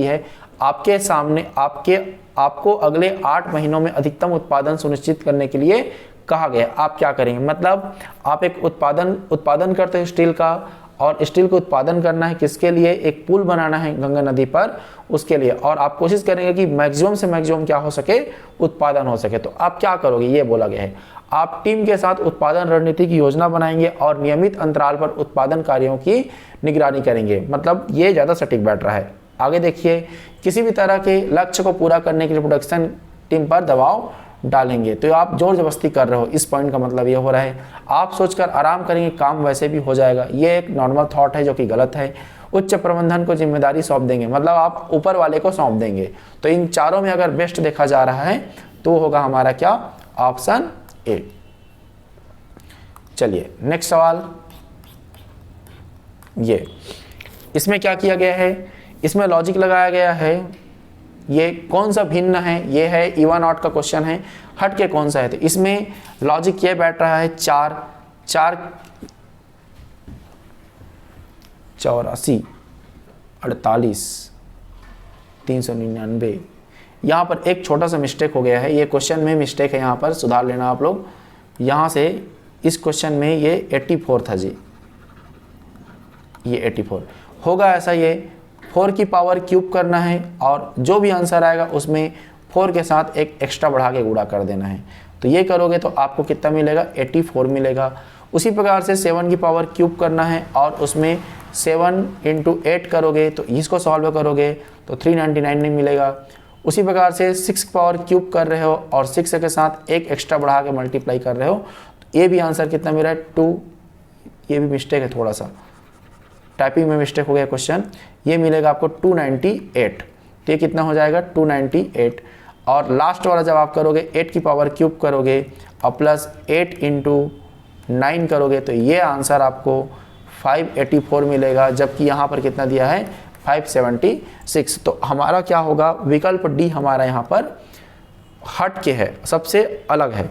है। आपके सामने आपको अगले 8 महीनों में अधिकतम उत्पादन सुनिश्चित करने के लिए कहा गया। आप क्या करेंगे, मतलब आप एक उत्पादन करते हैं स्टील का, और स्टील को उत्पादन करना है किसके लिए, एक पुल बनाना है गंगा नदी पर, उसके लिए, और आप कोशिश करेंगे कि मैक्सिमम से मैक्सिमम क्या हो सके, उत्पादन हो सके। तो आप क्या करोगे, ये बोला गया है। आप टीम के साथ उत्पादन रणनीति की योजना बनाएंगे और नियमित अंतराल पर उत्पादन कार्यों की निगरानी करेंगे। मतलब ये ज़्यादा सटीक बैठ रहा है। आगे देखिए, किसी भी तरह के लक्ष्य को पूरा करने के लिए प्रोडक्शन टीम पर दबाव डालेंगे। तो आप जोर जबरदस्ती कर रहे हो, इस पॉइंट का मतलब ये हो रहा है। आप सोचकर आराम करेंगे, काम वैसे भी हो जाएगा। ये एक नॉर्मल थॉट है जो कि गलत है। उच्च प्रबंधन को जिम्मेदारी सौंप देंगे, मतलब आप ऊपर वाले को सौंप देंगे। तो इन चारों में अगर बेस्ट देखा जा रहा है तो होगा हमारा क्या, ऑप्शन ए। चलिए नेक्स्ट सवाल, ये इसमें क्या किया गया है, इसमें लॉजिक लगाया गया है। ये कौन सा भिन्न है, ये है इवा नॉट का क्वेश्चन है, हट के कौन सा है। तो इसमें लॉजिक ये बैठ रहा है 4 84 48 399। यहाँ पर एक छोटा सा मिस्टेक हो गया है, ये क्वेश्चन में मिस्टेक है, यहाँ पर सुधार लेना आप लोग। यहाँ से इस क्वेश्चन में ये 84 था जी, ये 84 होगा ऐसा। ये 4 की पावर क्यूब करना है और जो भी आंसर आएगा उसमें 4 के साथ एक एक्स्ट्रा बढ़ा के गुणा कर देना है। तो ये करोगे तो आपको कितना मिलेगा, 84 मिलेगा। उसी प्रकार से 7 की पावर क्यूब करना है और उसमें 7 × 8 करोगे, तो इसको सॉल्व करोगे तो 399 नहीं मिलेगा। उसी प्रकार से 6 पावर क्यूब कर रहे हो और 6 के साथ एक एक्स्ट्रा बढ़ा के मल्टीप्लाई कर रहे हो, तो ये भी आंसर कितना मेरा है 2। ये भी मिस्टेक है, थोड़ा सा टाइपिंग में मिस्टेक हो गया क्वेश्चन। ये मिलेगा आपको 298, तो ये कितना हो जाएगा 298। और लास्ट वाला जब आप करोगे 8 की पावर क्यूब करोगे और प्लस 8 इंटू 9 करोगे तो ये आंसर आपको 584 मिलेगा, जबकि यहाँ पर कितना दिया है 576। तो हमारा क्या होगा, विकल्प डी हमारा यहाँ पर हट के है, सबसे अलग है।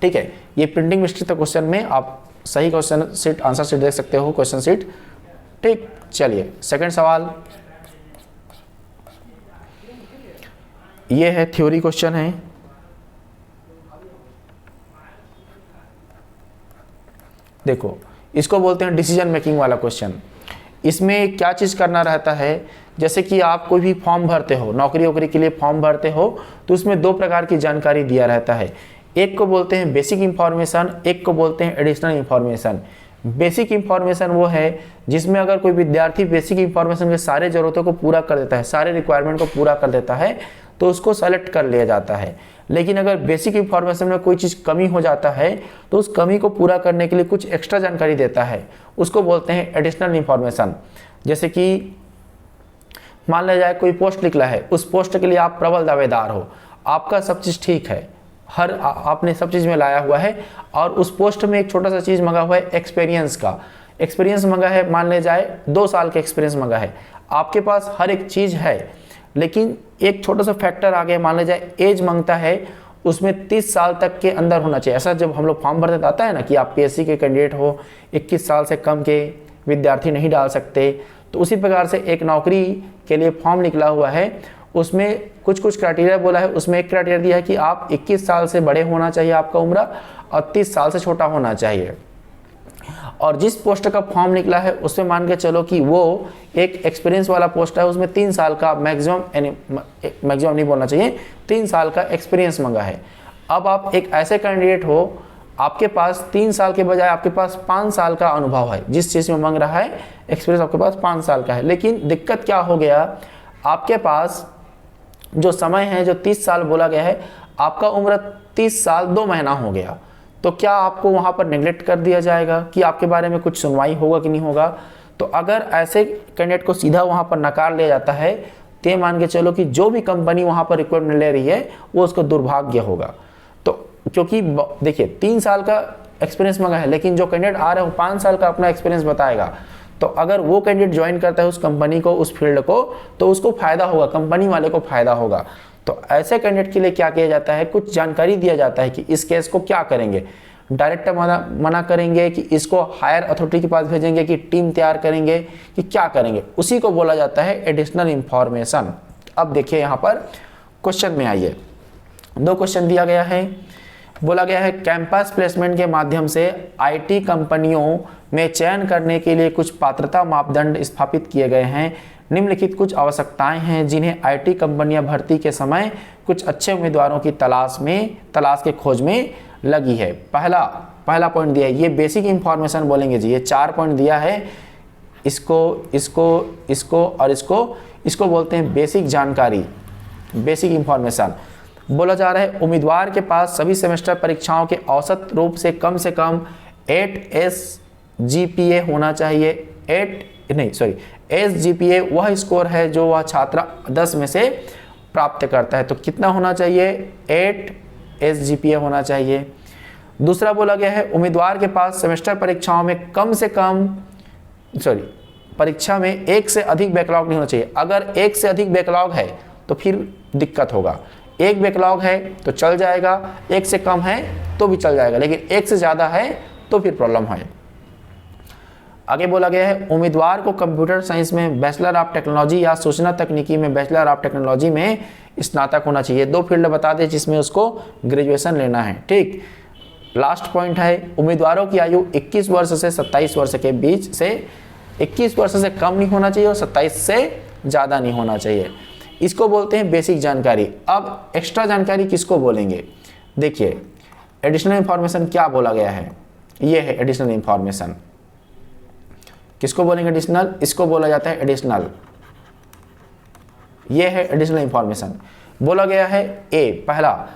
ठीक है, ये प्रिंटिंग मिस्टेक था क्वेश्चन में, आप सही क्वेश्चन सीट आंसर सीट देख सकते हो क्वेश्चन सीट। ठीक, चलिए सेकंड सवाल, ये है थ्योरी क्वेश्चन है। देखो, इसको बोलते हैं डिसीजन मेकिंग वाला क्वेश्चन। इसमें क्या चीज़ करना रहता है, जैसे कि आप कोई भी फॉर्म भरते हो, नौकरी वोकरी के लिए फॉर्म भरते हो, तो उसमें 2 प्रकार की जानकारी दिया रहता है। एक को बोलते हैं बेसिक इंफॉर्मेशन, एक को बोलते हैं एडिशनल इंफॉर्मेशन। बेसिक इंफॉर्मेशन वो है जिसमें अगर कोई विद्यार्थी बेसिक इंफॉर्मेशन के सारे ज़रूरतों को पूरा कर देता है, सारे रिक्वायरमेंट को पूरा कर देता है, तो उसको सेलेक्ट कर लिया जाता है। लेकिन अगर बेसिक इंफॉर्मेशन में कोई चीज़ कमी हो जाता है तो उस कमी को पूरा करने के लिए कुछ एक्स्ट्रा जानकारी देता है, उसको बोलते हैं एडिशनल इंफॉर्मेशन। जैसे कि मान लिया जाए कोई पोस्ट निकला है, उस पोस्ट के लिए आप प्रबल दावेदार हो, आपका सब चीज़ ठीक है, आपने सब चीज़ में लाया हुआ है, और उस पोस्ट में एक छोटा सा चीज़ मंगा हुआ है एक्सपीरियंस का, एक्सपीरियंस मंगा है, मान लिया जाए 2 साल का एक्सपीरियंस मंगा है। आपके पास हर एक चीज़ है, लेकिन एक छोटा सा फैक्टर आ गया, मान लिया जाए एज मांगता है, उसमें 30 साल तक के अंदर होना चाहिए। ऐसा जब हम लोग फॉर्म भरते आता है ना कि आप पीएससी के कैंडिडेट हो, 21 साल से कम के विद्यार्थी नहीं डाल सकते, तो उसी प्रकार से एक नौकरी के लिए फॉर्म निकला हुआ है, उसमें कुछ क्राइटेरिया बोला है। उसमें एक क्राइटेरिया दिया है कि आप 21 साल से बड़े होना चाहिए आपका उम्र, और 30 साल से छोटा होना चाहिए। और जिस पोस्ट का फॉर्म निकला है उसमें मान के चलो कि वो एक एक्सपीरियंस वाला पोस्ट है, उसमें 3 साल का मैक्सिमम नहीं बोलना चाहिए, 3 साल का एक्सपीरियंस मंगा है। अब आप एक ऐसे कैंडिडेट हो, आपके पास 3 साल के बजाय आपके पास 5 साल का अनुभव है, जिस चीज़ में मांग रहा है एक्सपीरियंस आपके पास 5 साल का है। लेकिन दिक्कत क्या हो गया, आपके पास जो समय है जो 30 साल बोला गया है, आपका उम्र 30 साल 2 महीना हो गया, तो क्या आपको वहाँ पर नेग्लेक्ट कर दिया जाएगा कि आपके बारे में कुछ सुनवाई होगा कि नहीं होगा? तो अगर ऐसे कैंडिडेट को सीधा वहाँ पर नकार लिया जाता है, तो मान के चलो कि जो भी कंपनी वहाँ पर रिक्वायरमेंट ले रही है वो उसको दुर्भाग्य होगा। तो क्योंकि देखिए 3 साल का एक्सपीरियंस मांगा है, लेकिन जो कैंडिडेट आ रहा है वो 5 साल का अपना एक्सपीरियंस बताएगा, तो अगर वो कैंडिडेट ज्वाइन करता है उस कंपनी को, उस फील्ड को, तो उसको फायदा होगा, कंपनी वाले को फायदा होगा। तो ऐसे कैंडिडेट के लिए क्या किया जाता है, कुछ जानकारी दिया जाता है कि इस केस को क्या करेंगे, डायरेक्ट मना करेंगे कि इसको हायर अथॉरिटी के पास भेजेंगे कि टीम तैयार करेंगे कि क्या करेंगे, उसी को बोला जाता है एडिशनल इंफॉर्मेशन। अब देखिए यहाँ पर क्वेश्चन में आइए, 2 क्वेश्चन दिया गया है। बोला गया है कैंपस प्लेसमेंट के माध्यम से आईटी कंपनियों में चयन करने के लिए कुछ पात्रता मापदंड स्थापित किए गए हैं। निम्नलिखित कुछ आवश्यकताएं हैं जिन्हें आईटी कंपनियां भर्ती के समय कुछ अच्छे उम्मीदवारों की तलाश के खोज में लगी है। पहला पॉइंट दिया है, ये बेसिक इंफॉर्मेशन बोलेंगे जी, ये 4 पॉइंट दिया है, इसको और इसको बोलते हैं बेसिक जानकारी, बेसिक इंफॉर्मेशन। बोला जा रहा है उम्मीदवार के पास सभी सेमेस्टर परीक्षाओं के औसत रूप से कम 8 SGPA होना चाहिए। SGPA वह स्कोर है जो वह छात्र 10 में से प्राप्त करता है, तो कितना होना चाहिए, 8 SGPA होना चाहिए। दूसरा बोला गया है उम्मीदवार के पास सेमेस्टर परीक्षाओं में परीक्षा में 1 से अधिक बैकलॉग नहीं होना चाहिए। अगर 1 से अधिक बैकलॉग है तो फिर दिक्कत होगा, 1 बैकलॉग है तो चल जाएगा, 1 से कम है तो भी चल जाएगा, लेकिन 1 से ज़्यादा है तो फिर प्रॉब्लम है। आगे बोला गया है उम्मीदवार को कंप्यूटर साइंस में बैचलर ऑफ टेक्नोलॉजी या सूचना तकनीकी में बैचलर ऑफ टेक्नोलॉजी में स्नातक होना चाहिए। 2 फील्ड बता दें जिसमें उसको ग्रेजुएशन लेना है। ठीक, लास्ट पॉइंट है उम्मीदवारों की आयु 21 वर्ष से 27 वर्ष के बीच से, 21 वर्ष से कम नहीं होना चाहिए और 27 से ज़्यादा नहीं होना चाहिए। इसको बोलते हैं बेसिक जानकारी। अब एक्स्ट्रा जानकारी किसको बोलेंगे, देखिए एडिशनल इंफॉर्मेशन क्या बोला गया है, ये है एडिशनल इंफॉर्मेशन। किसको बोलेंगे एडिशनल, इसको बोला जाता है एडिशनल, ये है एडिशनल इंफॉर्मेशन। बोला गया है ए पहला,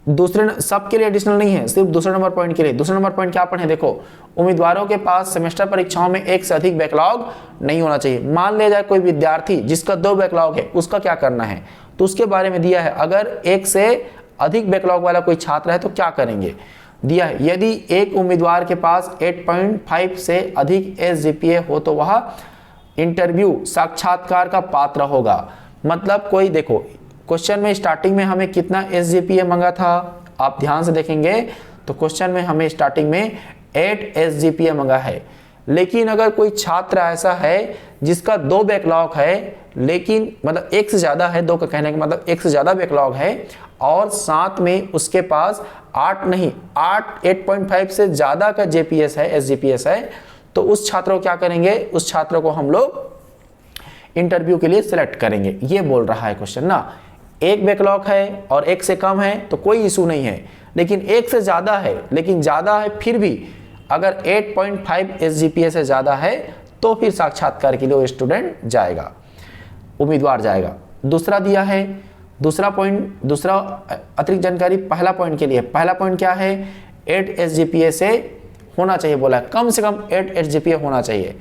दूसरे सबके लिए एडिशनल नहीं है, सिर्फ दूसरे नंबर पॉइंट के लिए। दूसरा नंबर पॉइंट क्या पढ़े, देखो उम्मीदवारों के पास सेमेस्टर परीक्षाओं में एक से अधिक बैकलॉग नहीं होना चाहिए। मान लिया जाए कोई विद्यार्थी जिसका 2 बैकलॉग है, उसका क्या करना है, तो उसके बारे में दिया है। अगर एक से अधिक बैकलॉग वाला कोई छात्र है तो क्या करेंगे, दिया है यदि एक उम्मीदवार के पास 8.5 से अधिक SGPA हो तो वह इंटरव्यू साक्षात्कार का पात्र होगा। मतलब कोई देखो क्वेश्चन में स्टार्टिंग में हमें कितना SGPA मांगा था, आप ध्यान से देखेंगे तो क्वेश्चन में हमें स्टार्टिंग में 8 SGPA मांगा है। लेकिन अगर कोई छात्र ऐसा है जिसका 2 बैकलॉग है, लेकिन मतलब एक से ज़्यादा है, 2 का कहने का मतलब एक से ज़्यादा बैकलॉग है, और साथ में उसके पास 8.5 से ज़्यादा का JPS है, SGPS है, तो उस छात्र को क्या करेंगे, उस छात्र को हम लोग इंटरव्यू के लिए सिलेक्ट करेंगे। ये बोल रहा है क्वेश्चन ना। एक बैकलॉग है और एक से कम है तो कोई इशू नहीं है, लेकिन एक से ज़्यादा है, लेकिन ज़्यादा है फिर भी अगर 8.5 SGPA से ज़्यादा है तो फिर साक्षात्कार के लिए वो स्टूडेंट जाएगा, उम्मीदवार जाएगा। दूसरा दिया है, दूसरा पॉइंट, दूसरा अतिरिक्त जानकारी पहला पॉइंट के लिए। पहला पॉइंट क्या है, 8 SGPA से होना चाहिए, बोला कम से कम 8 SGPA होना चाहिए।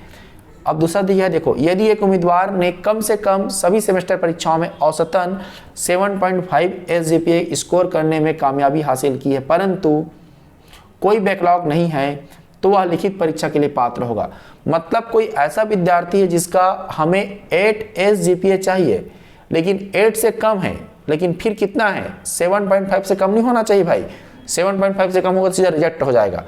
अब दूसरा दिया है, देखो यदि एक उम्मीदवार ने कम से कम सभी सेमेस्टर परीक्षाओं में औसतन 7.5 SGPA स्कोर करने में कामयाबी हासिल की है, परंतु कोई बैकलॉग नहीं है, तो वह लिखित परीक्षा के लिए पात्र होगा। मतलब कोई ऐसा विद्यार्थी है जिसका हमें 8 SGPA चाहिए, लेकिन 8 से कम है, लेकिन फिर कितना है, 7.5 से कम नहीं होना चाहिए भाई। 7.5 से कम होगा तो सीधा रिजेक्ट हो जाएगा।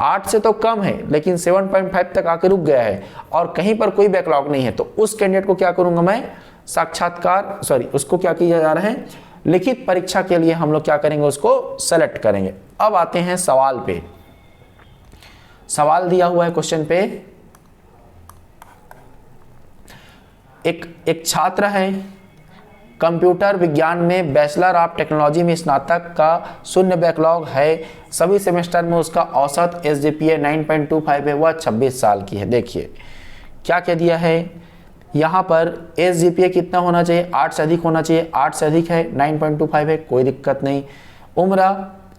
8 से तो कम है लेकिन 7.5 तक आकर रुक गया है और कहीं पर कोई बैकलॉग नहीं है, तो उस कैंडिडेट को क्या करूंगा मैं, साक्षात्कार उसको क्या किया जा रहा है, लिखित परीक्षा के लिए हम लोग क्या करेंगे, उसको सेलेक्ट करेंगे। अब आते हैं सवाल पे। सवाल दिया हुआ है क्वेश्चन पे, एक छात्र है, कंप्यूटर विज्ञान में बैचलर ऑफ टेक्नोलॉजी में स्नातक का 0 बैकलॉग है, सभी सेमेस्टर में उसका औसत SGPA 9.25 है, वह 26 साल की है। देखिए क्या कह दिया है यहाँ पर, SGPA कितना होना चाहिए, 8 से अधिक होना चाहिए, 8 से अधिक है, 9.25 है, कोई दिक्कत नहीं। उम्र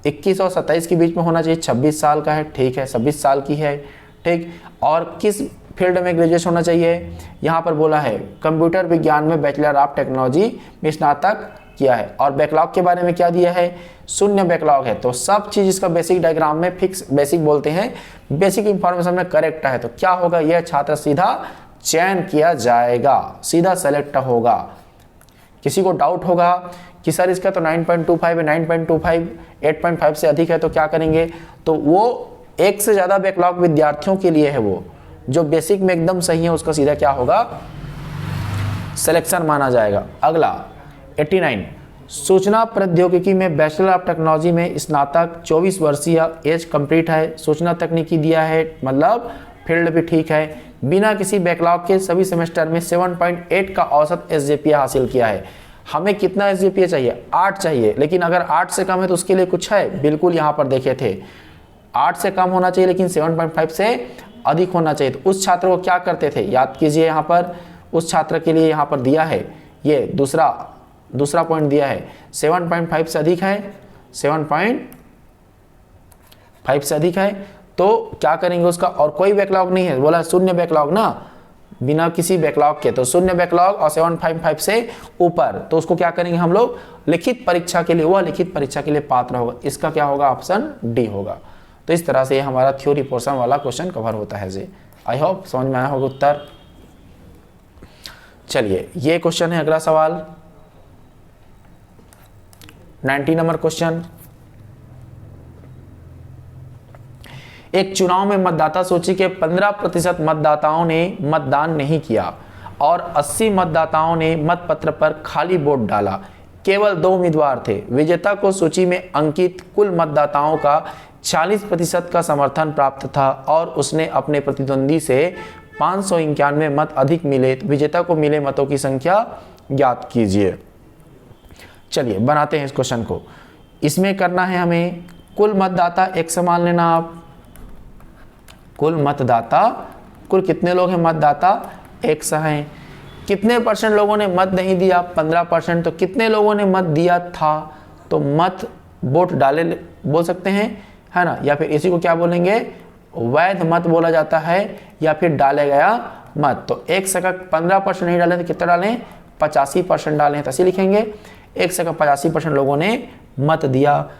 21 और 27 के बीच में होना चाहिए, 26 साल का है, ठीक है, 26 साल की है, ठीक। और किस फील्ड में ग्रेजुएशन होना चाहिए, यहाँ पर बोला है कंप्यूटर विज्ञान में बैचलर ऑफ टेक्नोलॉजी में स्नातक किया है। और बैकलॉग के बारे में क्या दिया है, 0 बैकलॉग है, तो सब चीज़ इसका बेसिक डायग्राम में फिक्स, बेसिक बोलते हैं, बेसिक इंफॉर्मेशन में करेक्ट है, तो क्या होगा, यह छात्र सीधा चयन किया जाएगा, सीधा सेलेक्ट होगा। किसी को डाउट होगा कि सर इसका तो 9.25 है, 9.25 8.5 से अधिक है तो क्या करेंगे, तो वो एक से ज़्यादा बैकलॉग विद्यार्थियों के लिए है, वो जो बेसिक में एकदम सही है उसका सीधा क्या होगा, सिलेक्शन माना जाएगा। अगला 89, सूचना प्रौद्योगिकी में बैचलर ऑफ टेक्नोलॉजी में स्नातक, 24 वर्षीय, एज कंप्लीट है, सूचना तकनीकी दिया है, मतलब फील्ड भी ठीक है, बिना किसी बैकलॉग के सभी सेमेस्टर में 7.8 का औसत SGPA हासिल किया है। हमें कितना SGPA चाहिए, 8 चाहिए, लेकिन अगर 8 से कम है तो उसके लिए कुछ है, बिल्कुल यहाँ पर देखे थे 8 से कम होना चाहिए लेकिन 7.5 से अधिक होना चाहिए। तो उस छात्र को क्या करते थे, याद कीजिए, यहाँ पर उस छात्र के लिए यहाँ पर दिया है, ये दूसरा पॉइंट दिया है, 7.5 से अधिक है, 7.5 से अधिक है तो क्या करेंगे उसका, और कोई बैकलॉग नहीं है, बोला 0 बैकलॉग ना, बिना किसी बैकलॉग के, तो 0 बैकलॉग और 7.5 से ऊपर, तो उसको क्या करेंगे हम लोग, लिखित परीक्षा के लिए, वह लिखित परीक्षा के लिए पात्र होगा। इसका क्या होगा, ऑप्शन डी होगा। तो इस तरह से हमारा थ्योरी पोर्शन वाला क्वेश्चन कवर होता है जी। आई होप समझ में आया होगा उत्तर। चलिए ये क्वेश्चन है, अगला सवाल 90 नंबर क्वेश्चन। एक चुनाव में मतदाता सूची के 15% मतदाताओं ने मतदान नहीं किया और 80 मतदाताओं ने मतपत्र पर खाली वोट डाला। केवल 2 उम्मीदवार थे। विजेता को सूची में अंकित कुल मतदाताओं का 40% का समर्थन प्राप्त था और उसने अपने प्रतिद्वंदी से 591 मत अधिक मिले। तो विजेता को मिले मतों की संख्या ज्ञात कीजिए। चलिए बनाते हैं इस क्वेश्चन को। इसमें करना है हमें कुल मतदाता एक समान लेना आप। कुल मतदाता, कुल कितने लोग हैं मतदाता, 100 हैं। कितने परसेंट लोगों ने मत नहीं दिया, 15%। तो कितने लोगों ने मत दिया था, तो मत वोट डाले बोल सकते हैं, है ना, या फिर इसी को क्या बोलेंगे, वैध मत बोला जाता है, या फिर डाले गया मत। तो 1/15% नहीं डालें तो कितना डालें, 85% डालें, तो ऐसे लिखेंगे 1/85% लोगों ने मत दिया।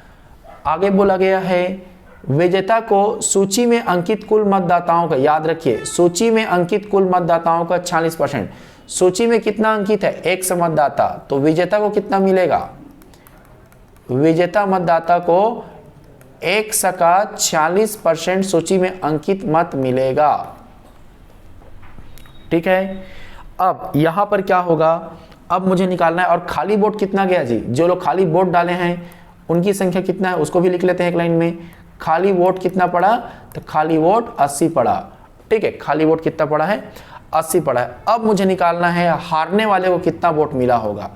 आगे बोला गया है विजेता को सूची में अंकित कुल मतदाताओं का, याद रखिए सूची में अंकित कुल मतदाताओं का 46%। सूची में कितना अंकित है, 100 मतदाता, तो विजेता को कितना मिलेगा, विजेता मतदाता को 1/46% सूची में अंकित मत मिलेगा। ठीक है, अब यहां पर क्या होगा, अब मुझे निकालना है, और खाली वोट कितना गया जी, जो लोग खाली वोट डाले हैं उनकी संख्या कितना है उसको भी लिख लेते हैं एक लाइन में। खाली वोट कितना पड़ा, तो खाली वोट 80 पड़ा। ठीक है, खाली वोट कितना पड़ा है, 80 पड़ा है। अब मुझे निकालना है हारने वाले को कितना वोट मिला होगा।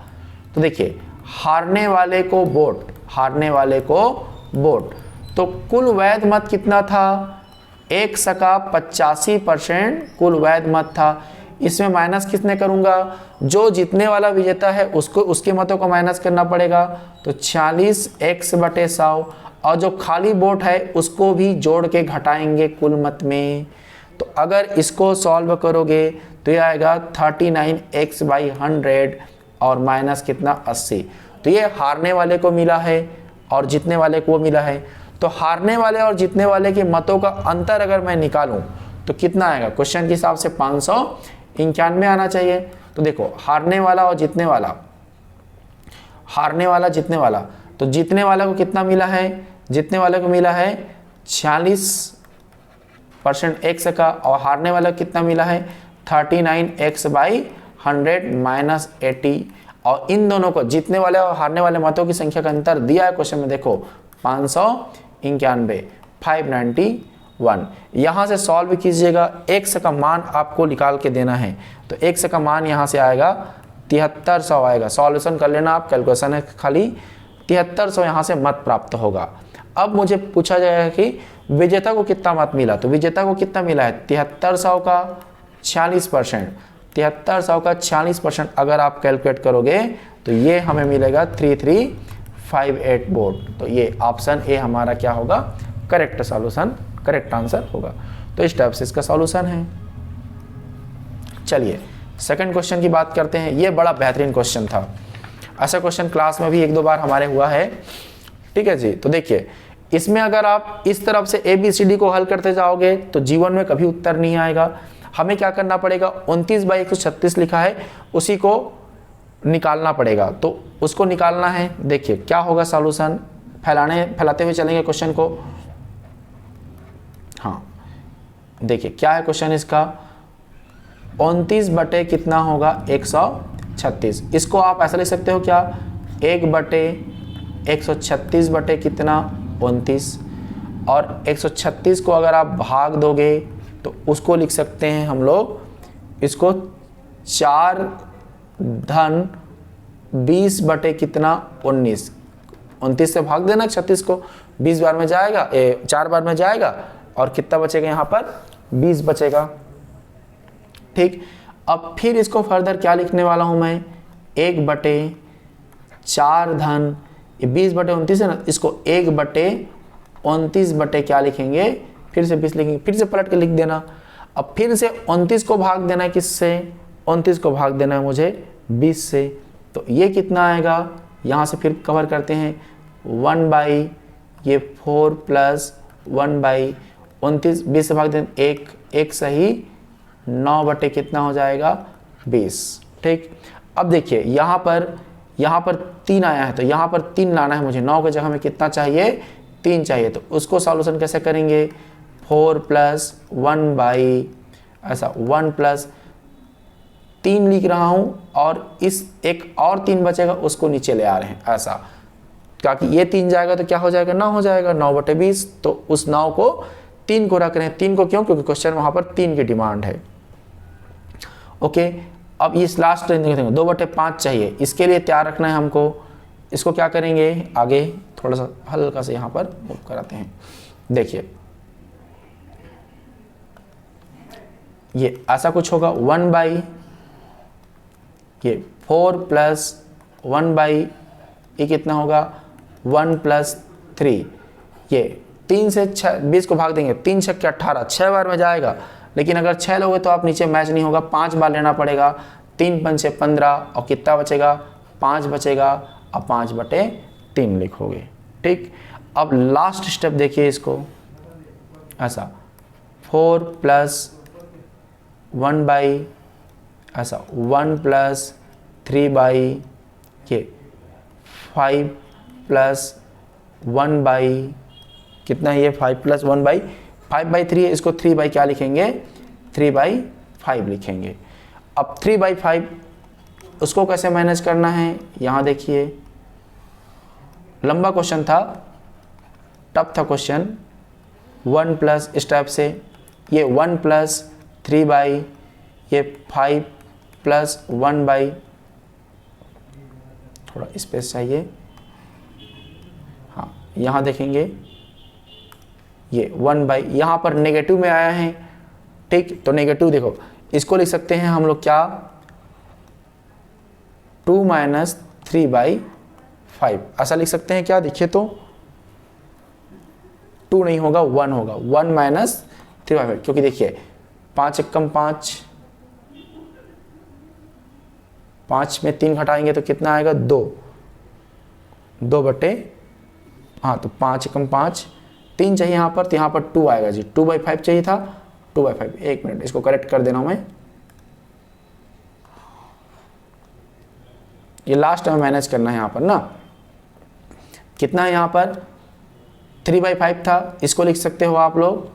तो देखिए हारने वाले को वोट, हारने वाले को वोट, तो कुल वैध मत कितना था, 1/85% कुल वैध मत था। इसमें माइनस किसने करूंगा, जो जीतने वाला विजेता है उसको, उसके मतों को माइनस करना पड़ेगा, तो 46x/100, और जो खाली वोट है उसको भी जोड़ के घटाएंगे कुल मत में। तो अगर इसको सॉल्व करोगे तो ये आएगा 39x/100 और माइनस कितना 80। तो ये हारने वाले को मिला है और जीतने वाले को मिला है। तो हारने वाले और जीतने वाले के मतों का अंतर अगर मैं निकालूं तो कितना आएगा, क्वेश्चन के हिसाब से 591 आना चाहिए। तो देखो हारने वाला और जीतने वाला, हारने वाला जीतने वाला, तो जीतने वाले को कितना मिला है, जीतने वाले को मिला है 46% x का, और हारने वाला को कितना मिला है 39x/100 माइनस 80। और इन दोनों को, जीतने वाले और हारने वाले मतों की संख्या का अंतर दिया है क्वेश्चन में, देखो 591, 591। यहाँ से सॉल्व कीजिएगा, x का मान आपको निकाल के देना है, तो x का मान यहाँ से आएगा 7300 आएगा। सॉल्यूशन कर लेना आप, कैलकुलेशन है खाली, 7300 यहाँ से मत प्राप्त होगा। अब मुझे पूछा जाएगा कि विजेता को कितना मत मिला, तो विजेता को कितना मिला है 7300 का 46%, 7300 का 46% अगर आप कैलकुलेट करोगे तो ये हमें मिलेगा 3358 वोट। तो ये ऑप्शन ए हमारा क्या होगा, करेक्ट सॉल्यूशन, करेक्ट आंसर होगा। तो इस टाइप से इसका सॉल्यूशन है। चलिए सेकंड क्वेश्चन की बात करते हैं। ये बड़ा बेहतरीन क्वेश्चन था, ऐसा क्वेश्चन क्लास में भी 1-2 बार हमारे हुआ है। ठीक है जी, तो देखिए इसमें अगर आप इस तरफ से ABCD को हल करते जाओगे तो जीवन में कभी उत्तर नहीं आएगा। हमें क्या करना पड़ेगा, 29/136 लिखा है, उसी को निकालना पड़ेगा। तो उसको निकालना है, देखिए क्या होगा सॉल्यूशन, फैलाते हुए चलेंगे क्वेश्चन को। हाँ देखिए क्या है क्वेश्चन इसका, 29 बटे कितना होगा 136। इसको आप ऐसा लिख सकते हो क्या, 1/136 बटे कितना 29, और 136 को अगर आप भाग दोगे तो उसको लिख सकते हैं हम लोग, इसको 4-20 बटे कितना 19। 29 से भाग देना 36 को, 20 बार में जाएगा, 4 बार में जाएगा, और कितना बचेगा यहाँ पर 20 बचेगा। ठीक, अब फिर इसको फर्दर क्या लिखने वाला हूँ मैं, 1/4 धन 20 बटे 29 है ना, इसको 1/29 बटे क्या लिखेंगे, फिर से 20 लिखेंगे, फिर से पलट के लिख देना। अब फिर से 29 को भाग देना है किससे, 29 को भाग देना है मुझे 20 से। तो ये कितना आएगा, यहाँ से फिर कवर करते हैं, 1/4 प्लस 1/29, 20 से भाग दें 1 सही 9 बटे कितना हो जाएगा 20। ठीक, अब देखिए यहाँ पर 3 आया है, तो यहाँ पर 3 लाना है मुझे, 9 की जगह में कितना चाहिए 3 चाहिए। तो उसको सॉल्यूशन कैसे करेंगे, 4 प्लस 1 प्लस 3 लिख रहा हूँ, और इस एक और 3 बचेगा उसको नीचे ले आ रहे हैं ऐसा, क्योंकि ये 3 जाएगा तो क्या हो जाएगा 9 हो जाएगा, 9/20। तो उस 9 को 3 को रख रहे हैं, 3 को क्यों, क्योंकि क्वेश्चन वहाँ पर 3 की डिमांड है। ओके, अब इस लास्ट 2/5 चाहिए, इसके लिए तैयार रखना है हमको। इसको क्या करेंगे, आगे थोड़ा सा हल्का से यहाँ पर मूव कराते हैं। देखिए ये ऐसा कुछ होगा, 1/, ये 4 प्लस 1 बाई ये कितना होगा 1 प्लस 3, ये 3 से 6 20 को भाग देंगे, 3 छक्के 18, 6 बार में जाएगा। लेकिन अगर 6 लोगे तो आप नीचे मैच नहीं होगा, 5 बार लेना पड़ेगा। 3 पंचे 15 और कितना बचेगा 5 बचेगा और 5/3 लिखोगे। ठीक, अब लास्ट स्टेप देखिए इसको ऐसा 4 प्लस 1 बाई ऐसा 1 प्लस 3 बाई ये 5 प्लस 1 बाई कितना है ये 5 प्लस 1 बाई 5/3 है, इसको 3 बाई क्या लिखेंगे 3/5 लिखेंगे। अब 3/5 उसको कैसे मैनेज करना है, यहाँ देखिए लंबा क्वेश्चन था, टफ था क्वेश्चन। 1 प्लस इस टाइप से ये 1 प्लस 3 बाई ये 5 प्लस 1 बाई, थोड़ा स्पेस चाहिए, हाँ यहाँ देखेंगे ये 1 बाई, यहाँ पर नेगेटिव में आया है। ठीक, तो नेगेटिव देखो इसको लिख सकते हैं हम लोग क्या 2 माइनस 3/5 ऐसा लिख सकते हैं क्या, देखिए तो 2 नहीं होगा 1 होगा, 1 माइनस 3/5, क्योंकि देखिए 5 एकम 5, 5 में 3 घटाएंगे तो कितना आएगा 2, 2 बटे हाँ तो 5 एकम 5, 3 चाहिए यहाँ पर, तो यहाँ पर 2 आएगा जी, 2/5 चाहिए था 2/5। एक मिनट इसको करेक्ट कर देना मैं, ये लास्ट में मैनेज करना है यहाँ पर ना, कितना है यहाँ पर 3/5 था, इसको लिख सकते हो आप लोग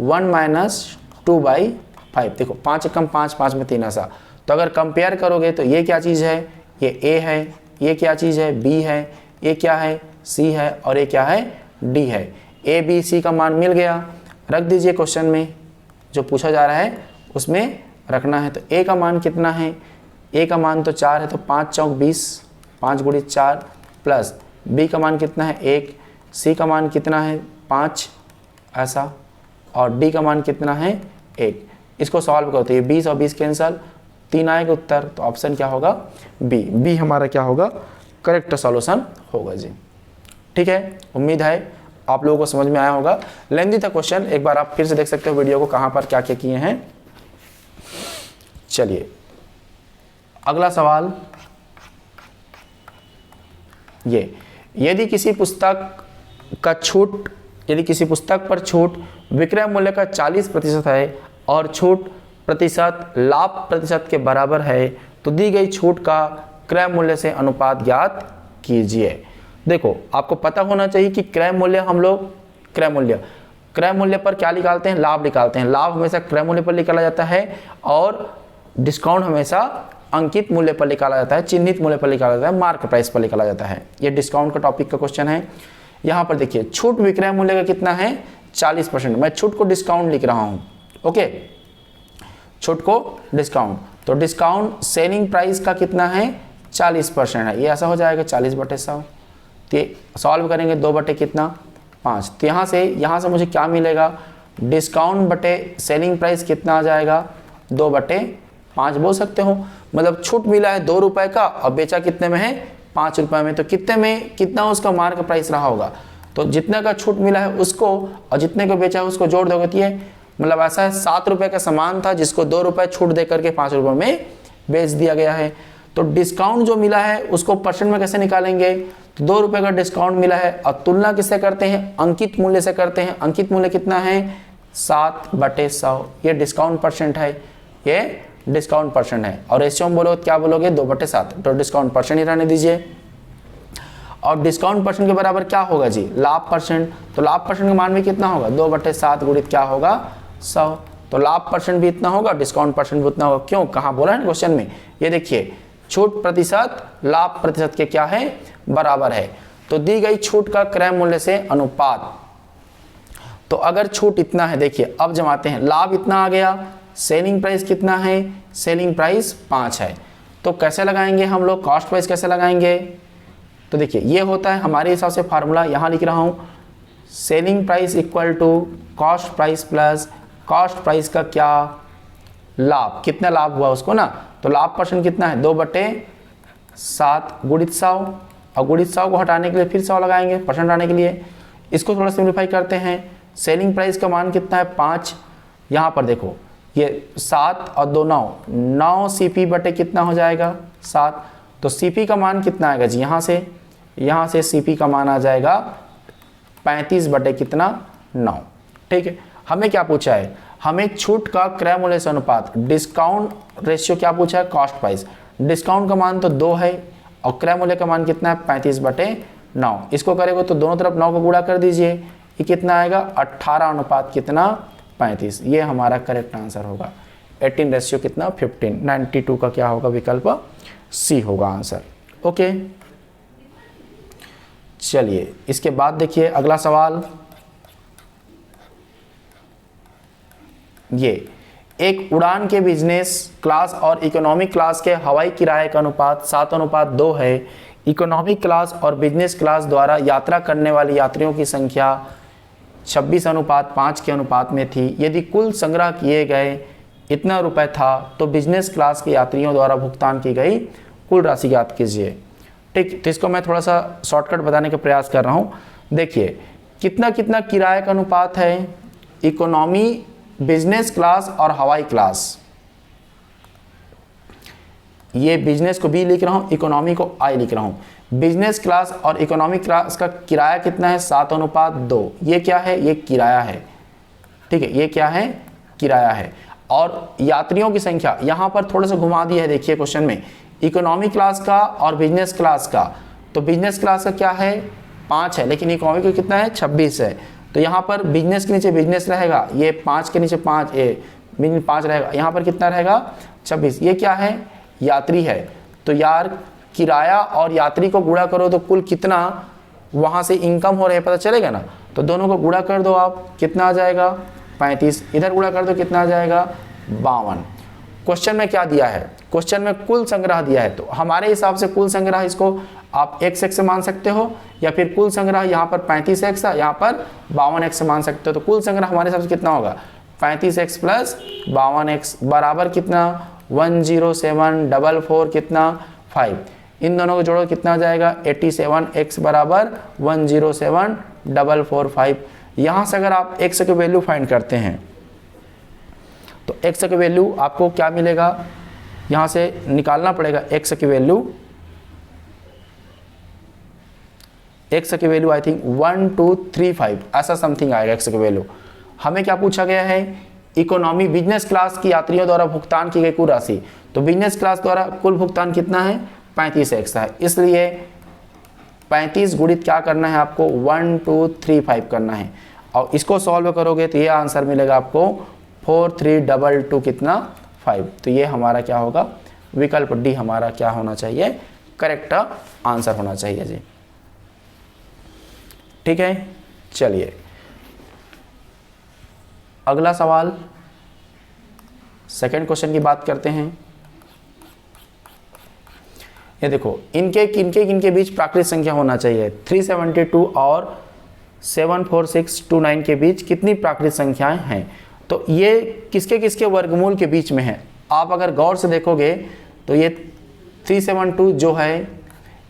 1 माइनस 2/5। देखो 5 एकम 5, 5 में 3 ऐसा, तो अगर कंपेयर करोगे तो ये क्या चीज़ है, ये A है, ये क्या चीज़ है B है, ये क्या है C है और ये क्या है D है। A B C का मान मिल गया, रख दीजिए क्वेश्चन में जो पूछा जा रहा है उसमें रखना है। तो A का मान कितना है, A का मान तो 4 है, तो 5 चौक 20, 5 गुणी 4 प्लस B का मान कितना है 1, C का मान कितना है 5 ऐसा, और D का मान कितना है 1। इसको सॉल्व करो तो ये 20 और 20 कैंसल, 3 आएगा उत्तर, तो ऑप्शन क्या होगा बी हमारा क्या होगा करेक्ट सॉल्यूशन होगा जी। ठीक है, उम्मीद है आप लोगों को समझ में आया होगा। लेंथी था क्वेश्चन, एक बार आप फिर से देख सकते हो वीडियो को कहाँ पर क्या क्या किए हैं। चलिए अगला सवाल, ये यदि किसी पुस्तक पर छूट विक्रय मूल्य का 40% है और छूट प्रतिशत लाभ प्रतिशत के बराबर है, तो दी गई छूट का क्रय मूल्य से अनुपात ज्ञात कीजिए। देखो आपको पता होना चाहिए कि क्रय मूल्य हम लोग क्रय मूल्य पर क्या निकालते हैं, लाभ निकालते हैं। लाभ हमेशा क्रय मूल्य पर निकाला जाता है और डिस्काउंट हमेशा अंकित मूल्य पर निकाला जाता है, चिन्हित मूल्य पर निकाला जाता है, मार्क प्राइस पर निकाला जाता है। ये डिस्काउंट का टॉपिक का क्वेश्चन है। यहाँ पर देखिए छूट विक्रय मूल्य का कितना है 40%, मैं छूट को डिस्काउंट लिख रहा हूँ। ओके, छूट को डिस्काउंट, तो डिस्काउंट सेलिंग प्राइस का कितना है 40% है, ये ऐसा हो जाएगा 40/100। तो सॉल्व करेंगे 2 बटे कितना 5, तो यहाँ से मुझे क्या मिलेगा डिस्काउंट बटे सेलिंग प्राइस कितना आ जाएगा 2/5 बोल सकते हो। मतलब छूट मिला है 2 रुपए का और बेचा कितने में है 5 रुपए में, तो कितना उसका मार्क प्राइस रहा होगा। तो जितने का छूट मिला है उसको और जितने को बेचा है उसको जोड़ दोगे तो ये मतलब ऐसा है 7 रुपए का सामान था जिसको 2 रुपए छूट दे करके 5 रुपए में बेच दिया गया है। तो डिस्काउंट जो मिला है उसको परसेंट में कैसे निकालेंगे, तो 2 रुपए का डिस्काउंट मिला है और तुलना किससे करते हैं अंकित मूल्य से करते हैं। अंकित मूल्य कितना है 7/100, ये डिस्काउंट परसेंट है, ये डिस्काउंट परसेंट है। और रेशियो में बोलोगे क्या बोलोगे 2/7, तो डिस्काउंट परसेंट ही रहने दीजिए। और डिस्काउंट परसेंट के बराबर क्या होगा जी लाभ परसेंट, तो लाभ परसेंट का मान भी कितना होगा 2/7 गुणित क्या होगा 100, तो लाभ परसेंट भी इतना होगा डिस्काउंट परसेंट भी उतना होगा। क्यों, कहाँ बोला है क्वेश्चन में, ये देखिए छूट प्रतिशत लाभ प्रतिशत के क्या है बराबर है। तो दी गई छूट का क्रय मूल्य से अनुपात, तो अगर छूट इतना है, देखिए अब जमाते हैं, लाभ इतना आ गया, सेलिंग प्राइस कितना है, सेलिंग प्राइस 5 है, तो कैसे लगाएंगे हम लोग कॉस्ट प्राइस कैसे लगाएंगे। तो देखिए ये होता है हमारे हिसाब से फार्मूला, यहाँ लिख रहा हूँ selling price equal to cost price plus cost price का क्या लाभ, कितना लाभ हुआ उसको ना, तो लाभ परसेंट कितना है 2/7 गुणित 100, और गुणित 100 को हटाने के लिए फिर 100 लगाएंगे परसेंट आने के लिए। इसको थोड़ा सिंप्लीफाई करते हैं, सेलिंग प्राइस का मान कितना है 5, यहाँ पर देखो ये 7 और 2 9, 9 CP बटे कितना हो जाएगा 7, तो CP का मान कितना आएगा जी, यहाँ से CP का मान आ जाएगा 35 बटे कितना 9। ठीक है, हमें क्या पूछा है, हमें छूट का क्रय मूल्य से अनुपात, डिस्काउंट रेशियो क्या पूछा है, कॉस्ट प्राइस। डिस्काउंट का मान तो 2 है और क्रय मूल्य का मान कितना है 35 बटे 9। इसको करेंगे तो दोनों तरफ 9 को गुणा कर दीजिए, ये कितना आएगा 18 अनुपात कितना 35। ये हमारा करेक्ट आंसर होगा। 18 रेशियो कितना 15, 92 का क्या होगा, विकल्प सी होगा आंसर। ओके, चलिए इसके बाद देखिए अगला सवाल, ये एक उड़ान के बिजनेस क्लास और इकोनॉमिक क्लास के हवाई किराए का अनुपात 7:2 है। इकोनॉमिक क्लास और बिजनेस क्लास द्वारा यात्रा करने वाले यात्रियों की संख्या 26:5 के अनुपात में थी। यदि कुल संग्रह किए गए इतना रुपए था तो बिजनेस क्लास के यात्रियों द्वारा भुगतान की गई कुल राशि ज्ञात कीजिए। ठीक, तो इसको मैं थोड़ा सा शॉर्टकट बताने का प्रयास कर रहा हूँ। देखिए कितना कितना किराए का अनुपात है, इकोनॉमी, बिजनेस क्लास और हवाई क्लास। ये बिजनेस को बी लिख रहा हूँ, इकोनॉमी को आई लिख रहा हूँ। बिजनेस क्लास और इकोनॉमिक क्लास का किराया कितना है 7:2। ये क्या है, ये किराया है। ठीक है, ये क्या है, किराया है। और यात्रियों की संख्या यहाँ पर थोड़ा सा घुमा दिया है, देखिए क्वेश्चन में इकोनॉमी क्लास का और बिजनेस क्लास का। तो बिजनेस क्लास का क्या है 5 है, लेकिन इकोनॉमी का कितना है 26 है। तो यहाँ पर बिजनेस के नीचे बिजनेस रहेगा, ये 5 के नीचे 5 रहेगा, यहाँ पर कितना रहेगा 26। ये क्या है, यात्री है। तो यार किराया और यात्री को गुणा करो तो कुल कितना वहाँ से इनकम हो रहा है पता चलेगा ना। तो दोनों को गुणा कर दो आप, कितना आ जाएगा 35, इधर गुणा कर दो कितना आ जाएगा 52। क्वेश्चन में क्या दिया है, क्वेश्चन में कुल संग्रह दिया है। तो हमारे हिसाब से कुल संग्रह इसको आप x से मान सकते हो, या फिर कुल संग्रह यहाँ पर 35x है, यहाँ पर 52x से मान सकते हो। तो कुल संग्रह हमारे हिसाब से कितना होगा 35x प्लस 52x बराबर कितना 10744 कितना 5। इन दोनों को जोड़ो कितना आ जाएगा 87x बराबर 1074445। यहाँ से अगर आप x की वैल्यू फाइंड करते हैं तो x की वैल्यू आपको क्या मिलेगा, यहाँ से निकालना पड़ेगा x की वैल्यू। x की वैल्यू आई थिंक 1235 ऐसा समथिंग आएगा x की वैल्यू। हमें क्या पूछा गया है, इकोनॉमी बिजनेस क्लास की यात्रियों द्वारा भुगतान की गई कुल राशि। तो बिजनेस क्लास द्वारा कुल भुगतान कितना है 35x है, इसलिए 35 गुणित क्या करना है आपको 1235 करना है। और इसको सॉल्व करोगे तो ये आंसर मिलेगा आपको 4322 कितना 5। तो ये हमारा क्या होगा, विकल्प डी हमारा क्या होना चाहिए, करेक्ट आंसर होना चाहिए जी। ठीक है, चलिए अगला सवाल, सेकंड क्वेश्चन की बात करते हैं। ये देखो इनके बीच प्राकृतिक संख्या होना चाहिए। 372 और 74629 के बीच कितनी प्राकृतिक संख्याएं हैं। तो ये किसके किसके वर्गमूल के बीच में है। आप अगर गौर से देखोगे तो ये 372 जो है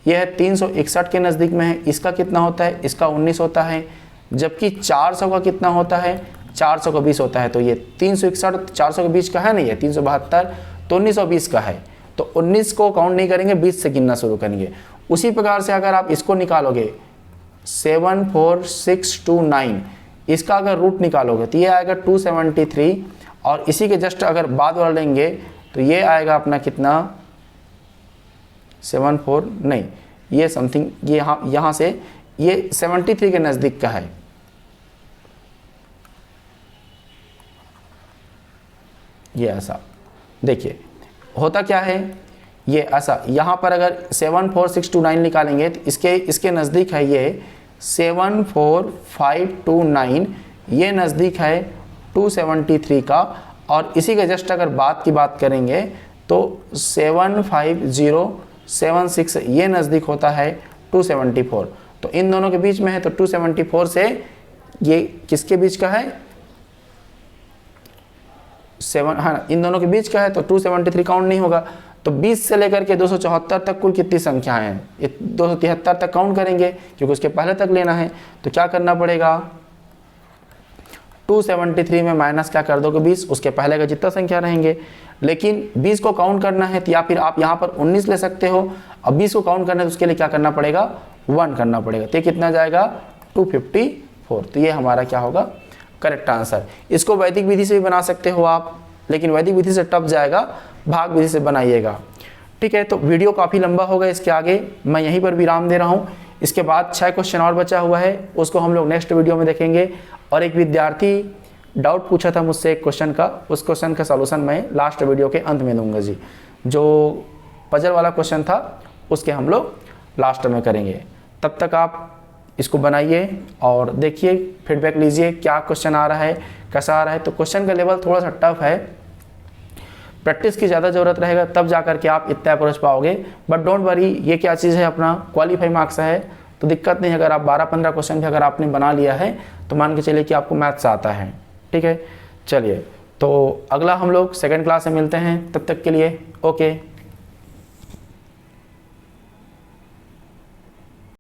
ये है 361 के नज़दीक में है। इसका कितना होता है, इसका 19 होता है। जबकि 400 का कितना होता है, 400 का 20 होता है। तो ये 361 400 के बीच का है नहीं है 372, तो 1920 का है। तो 19 को काउंट नहीं करेंगे, 20 से गिनना शुरू करेंगे। उसी प्रकार से अगर आप इसको निकालोगे 74629, इसका अगर रूट निकालोगे तो ये आएगा 273, और इसी के जस्ट अगर बाद वाला लेंगे तो ये आएगा अपना कितना 74 नहीं, ये समथिंग ये यहाँ से ये 73 के नज़दीक का है। ये ऐसा देखिए होता क्या है, ये ऐसा यहाँ पर अगर 74629 निकालेंगे तो इसके नज़दीक है ये 74529, ये नज़दीक है 273 का। और इसी के जस्ट अगर बात की बात करेंगे तो 75076 ये नज़दीक होता है 274। तो इन दोनों के बीच में है। तो 274 से ये किसके बीच का है, हाँ इन दोनों के बीच का है तो 273 काउंट नहीं होगा। तो 20 से लेकर के 274 तक कुल कितनी संख्याएं हैं, ये 273 तक काउंट करेंगे क्योंकि उसके पहले तक लेना है। तो क्या करना पड़ेगा, 273 में माइनस क्या कर दोगे 20, उसके पहले का जितना संख्या रहेंगे। लेकिन 20 को काउंट करना है तो या फिर आप यहाँ पर 19 ले सकते हो। अब 20 को काउंट करना है तो उसके लिए क्या करना पड़ेगा, 1 करना पड़ेगा। तो ये कितना जाएगा 254। तो ये हमारा क्या होगा करेक्ट आंसर। इसको वैदिक विधि से भी बना सकते हो आप, लेकिन वैदिक विधि से टफ जाएगा, भाग विधि से बनाइएगा। ठीक है, तो वीडियो काफ़ी लंबा होगा, इसके आगे मैं यहीं पर विराम दे रहा हूँ। इसके बाद 6 क्वेश्चन और बचा हुआ है, उसको हम लोग नेक्स्ट वीडियो में देखेंगे। और एक विद्यार्थी डाउट पूछा था मुझसे एक क्वेश्चन का, उस क्वेश्चन का सॉल्यूशन मैं लास्ट वीडियो के अंत में दूंगा जी। जो पजल वाला क्वेश्चन था उसके हम लोग लास्ट में करेंगे। तब तक आप इसको बनाइए और देखिए, फीडबैक लीजिए क्या क्वेश्चन आ रहा है, कैसा आ रहा है। तो क्वेश्चन का लेवल थोड़ा सा टफ है, प्रैक्टिस की ज़्यादा ज़रूरत रहेगा, तब जा कर के आप इतना अप्रोच पाओगे। बट डोंट वरी, ये क्या चीज़ है, अपना क्वालिफाई मार्क्स है तो दिक्कत नहीं। अगर आप 12-15 क्वेश्चन भी अगर आपने बना लिया है तो मान के चलिए कि आपको मैथ्स आता है। ठीक है, चलिए तो अगला हम लोग सेकंड क्लास में मिलते हैं, तब तक के लिए ओके।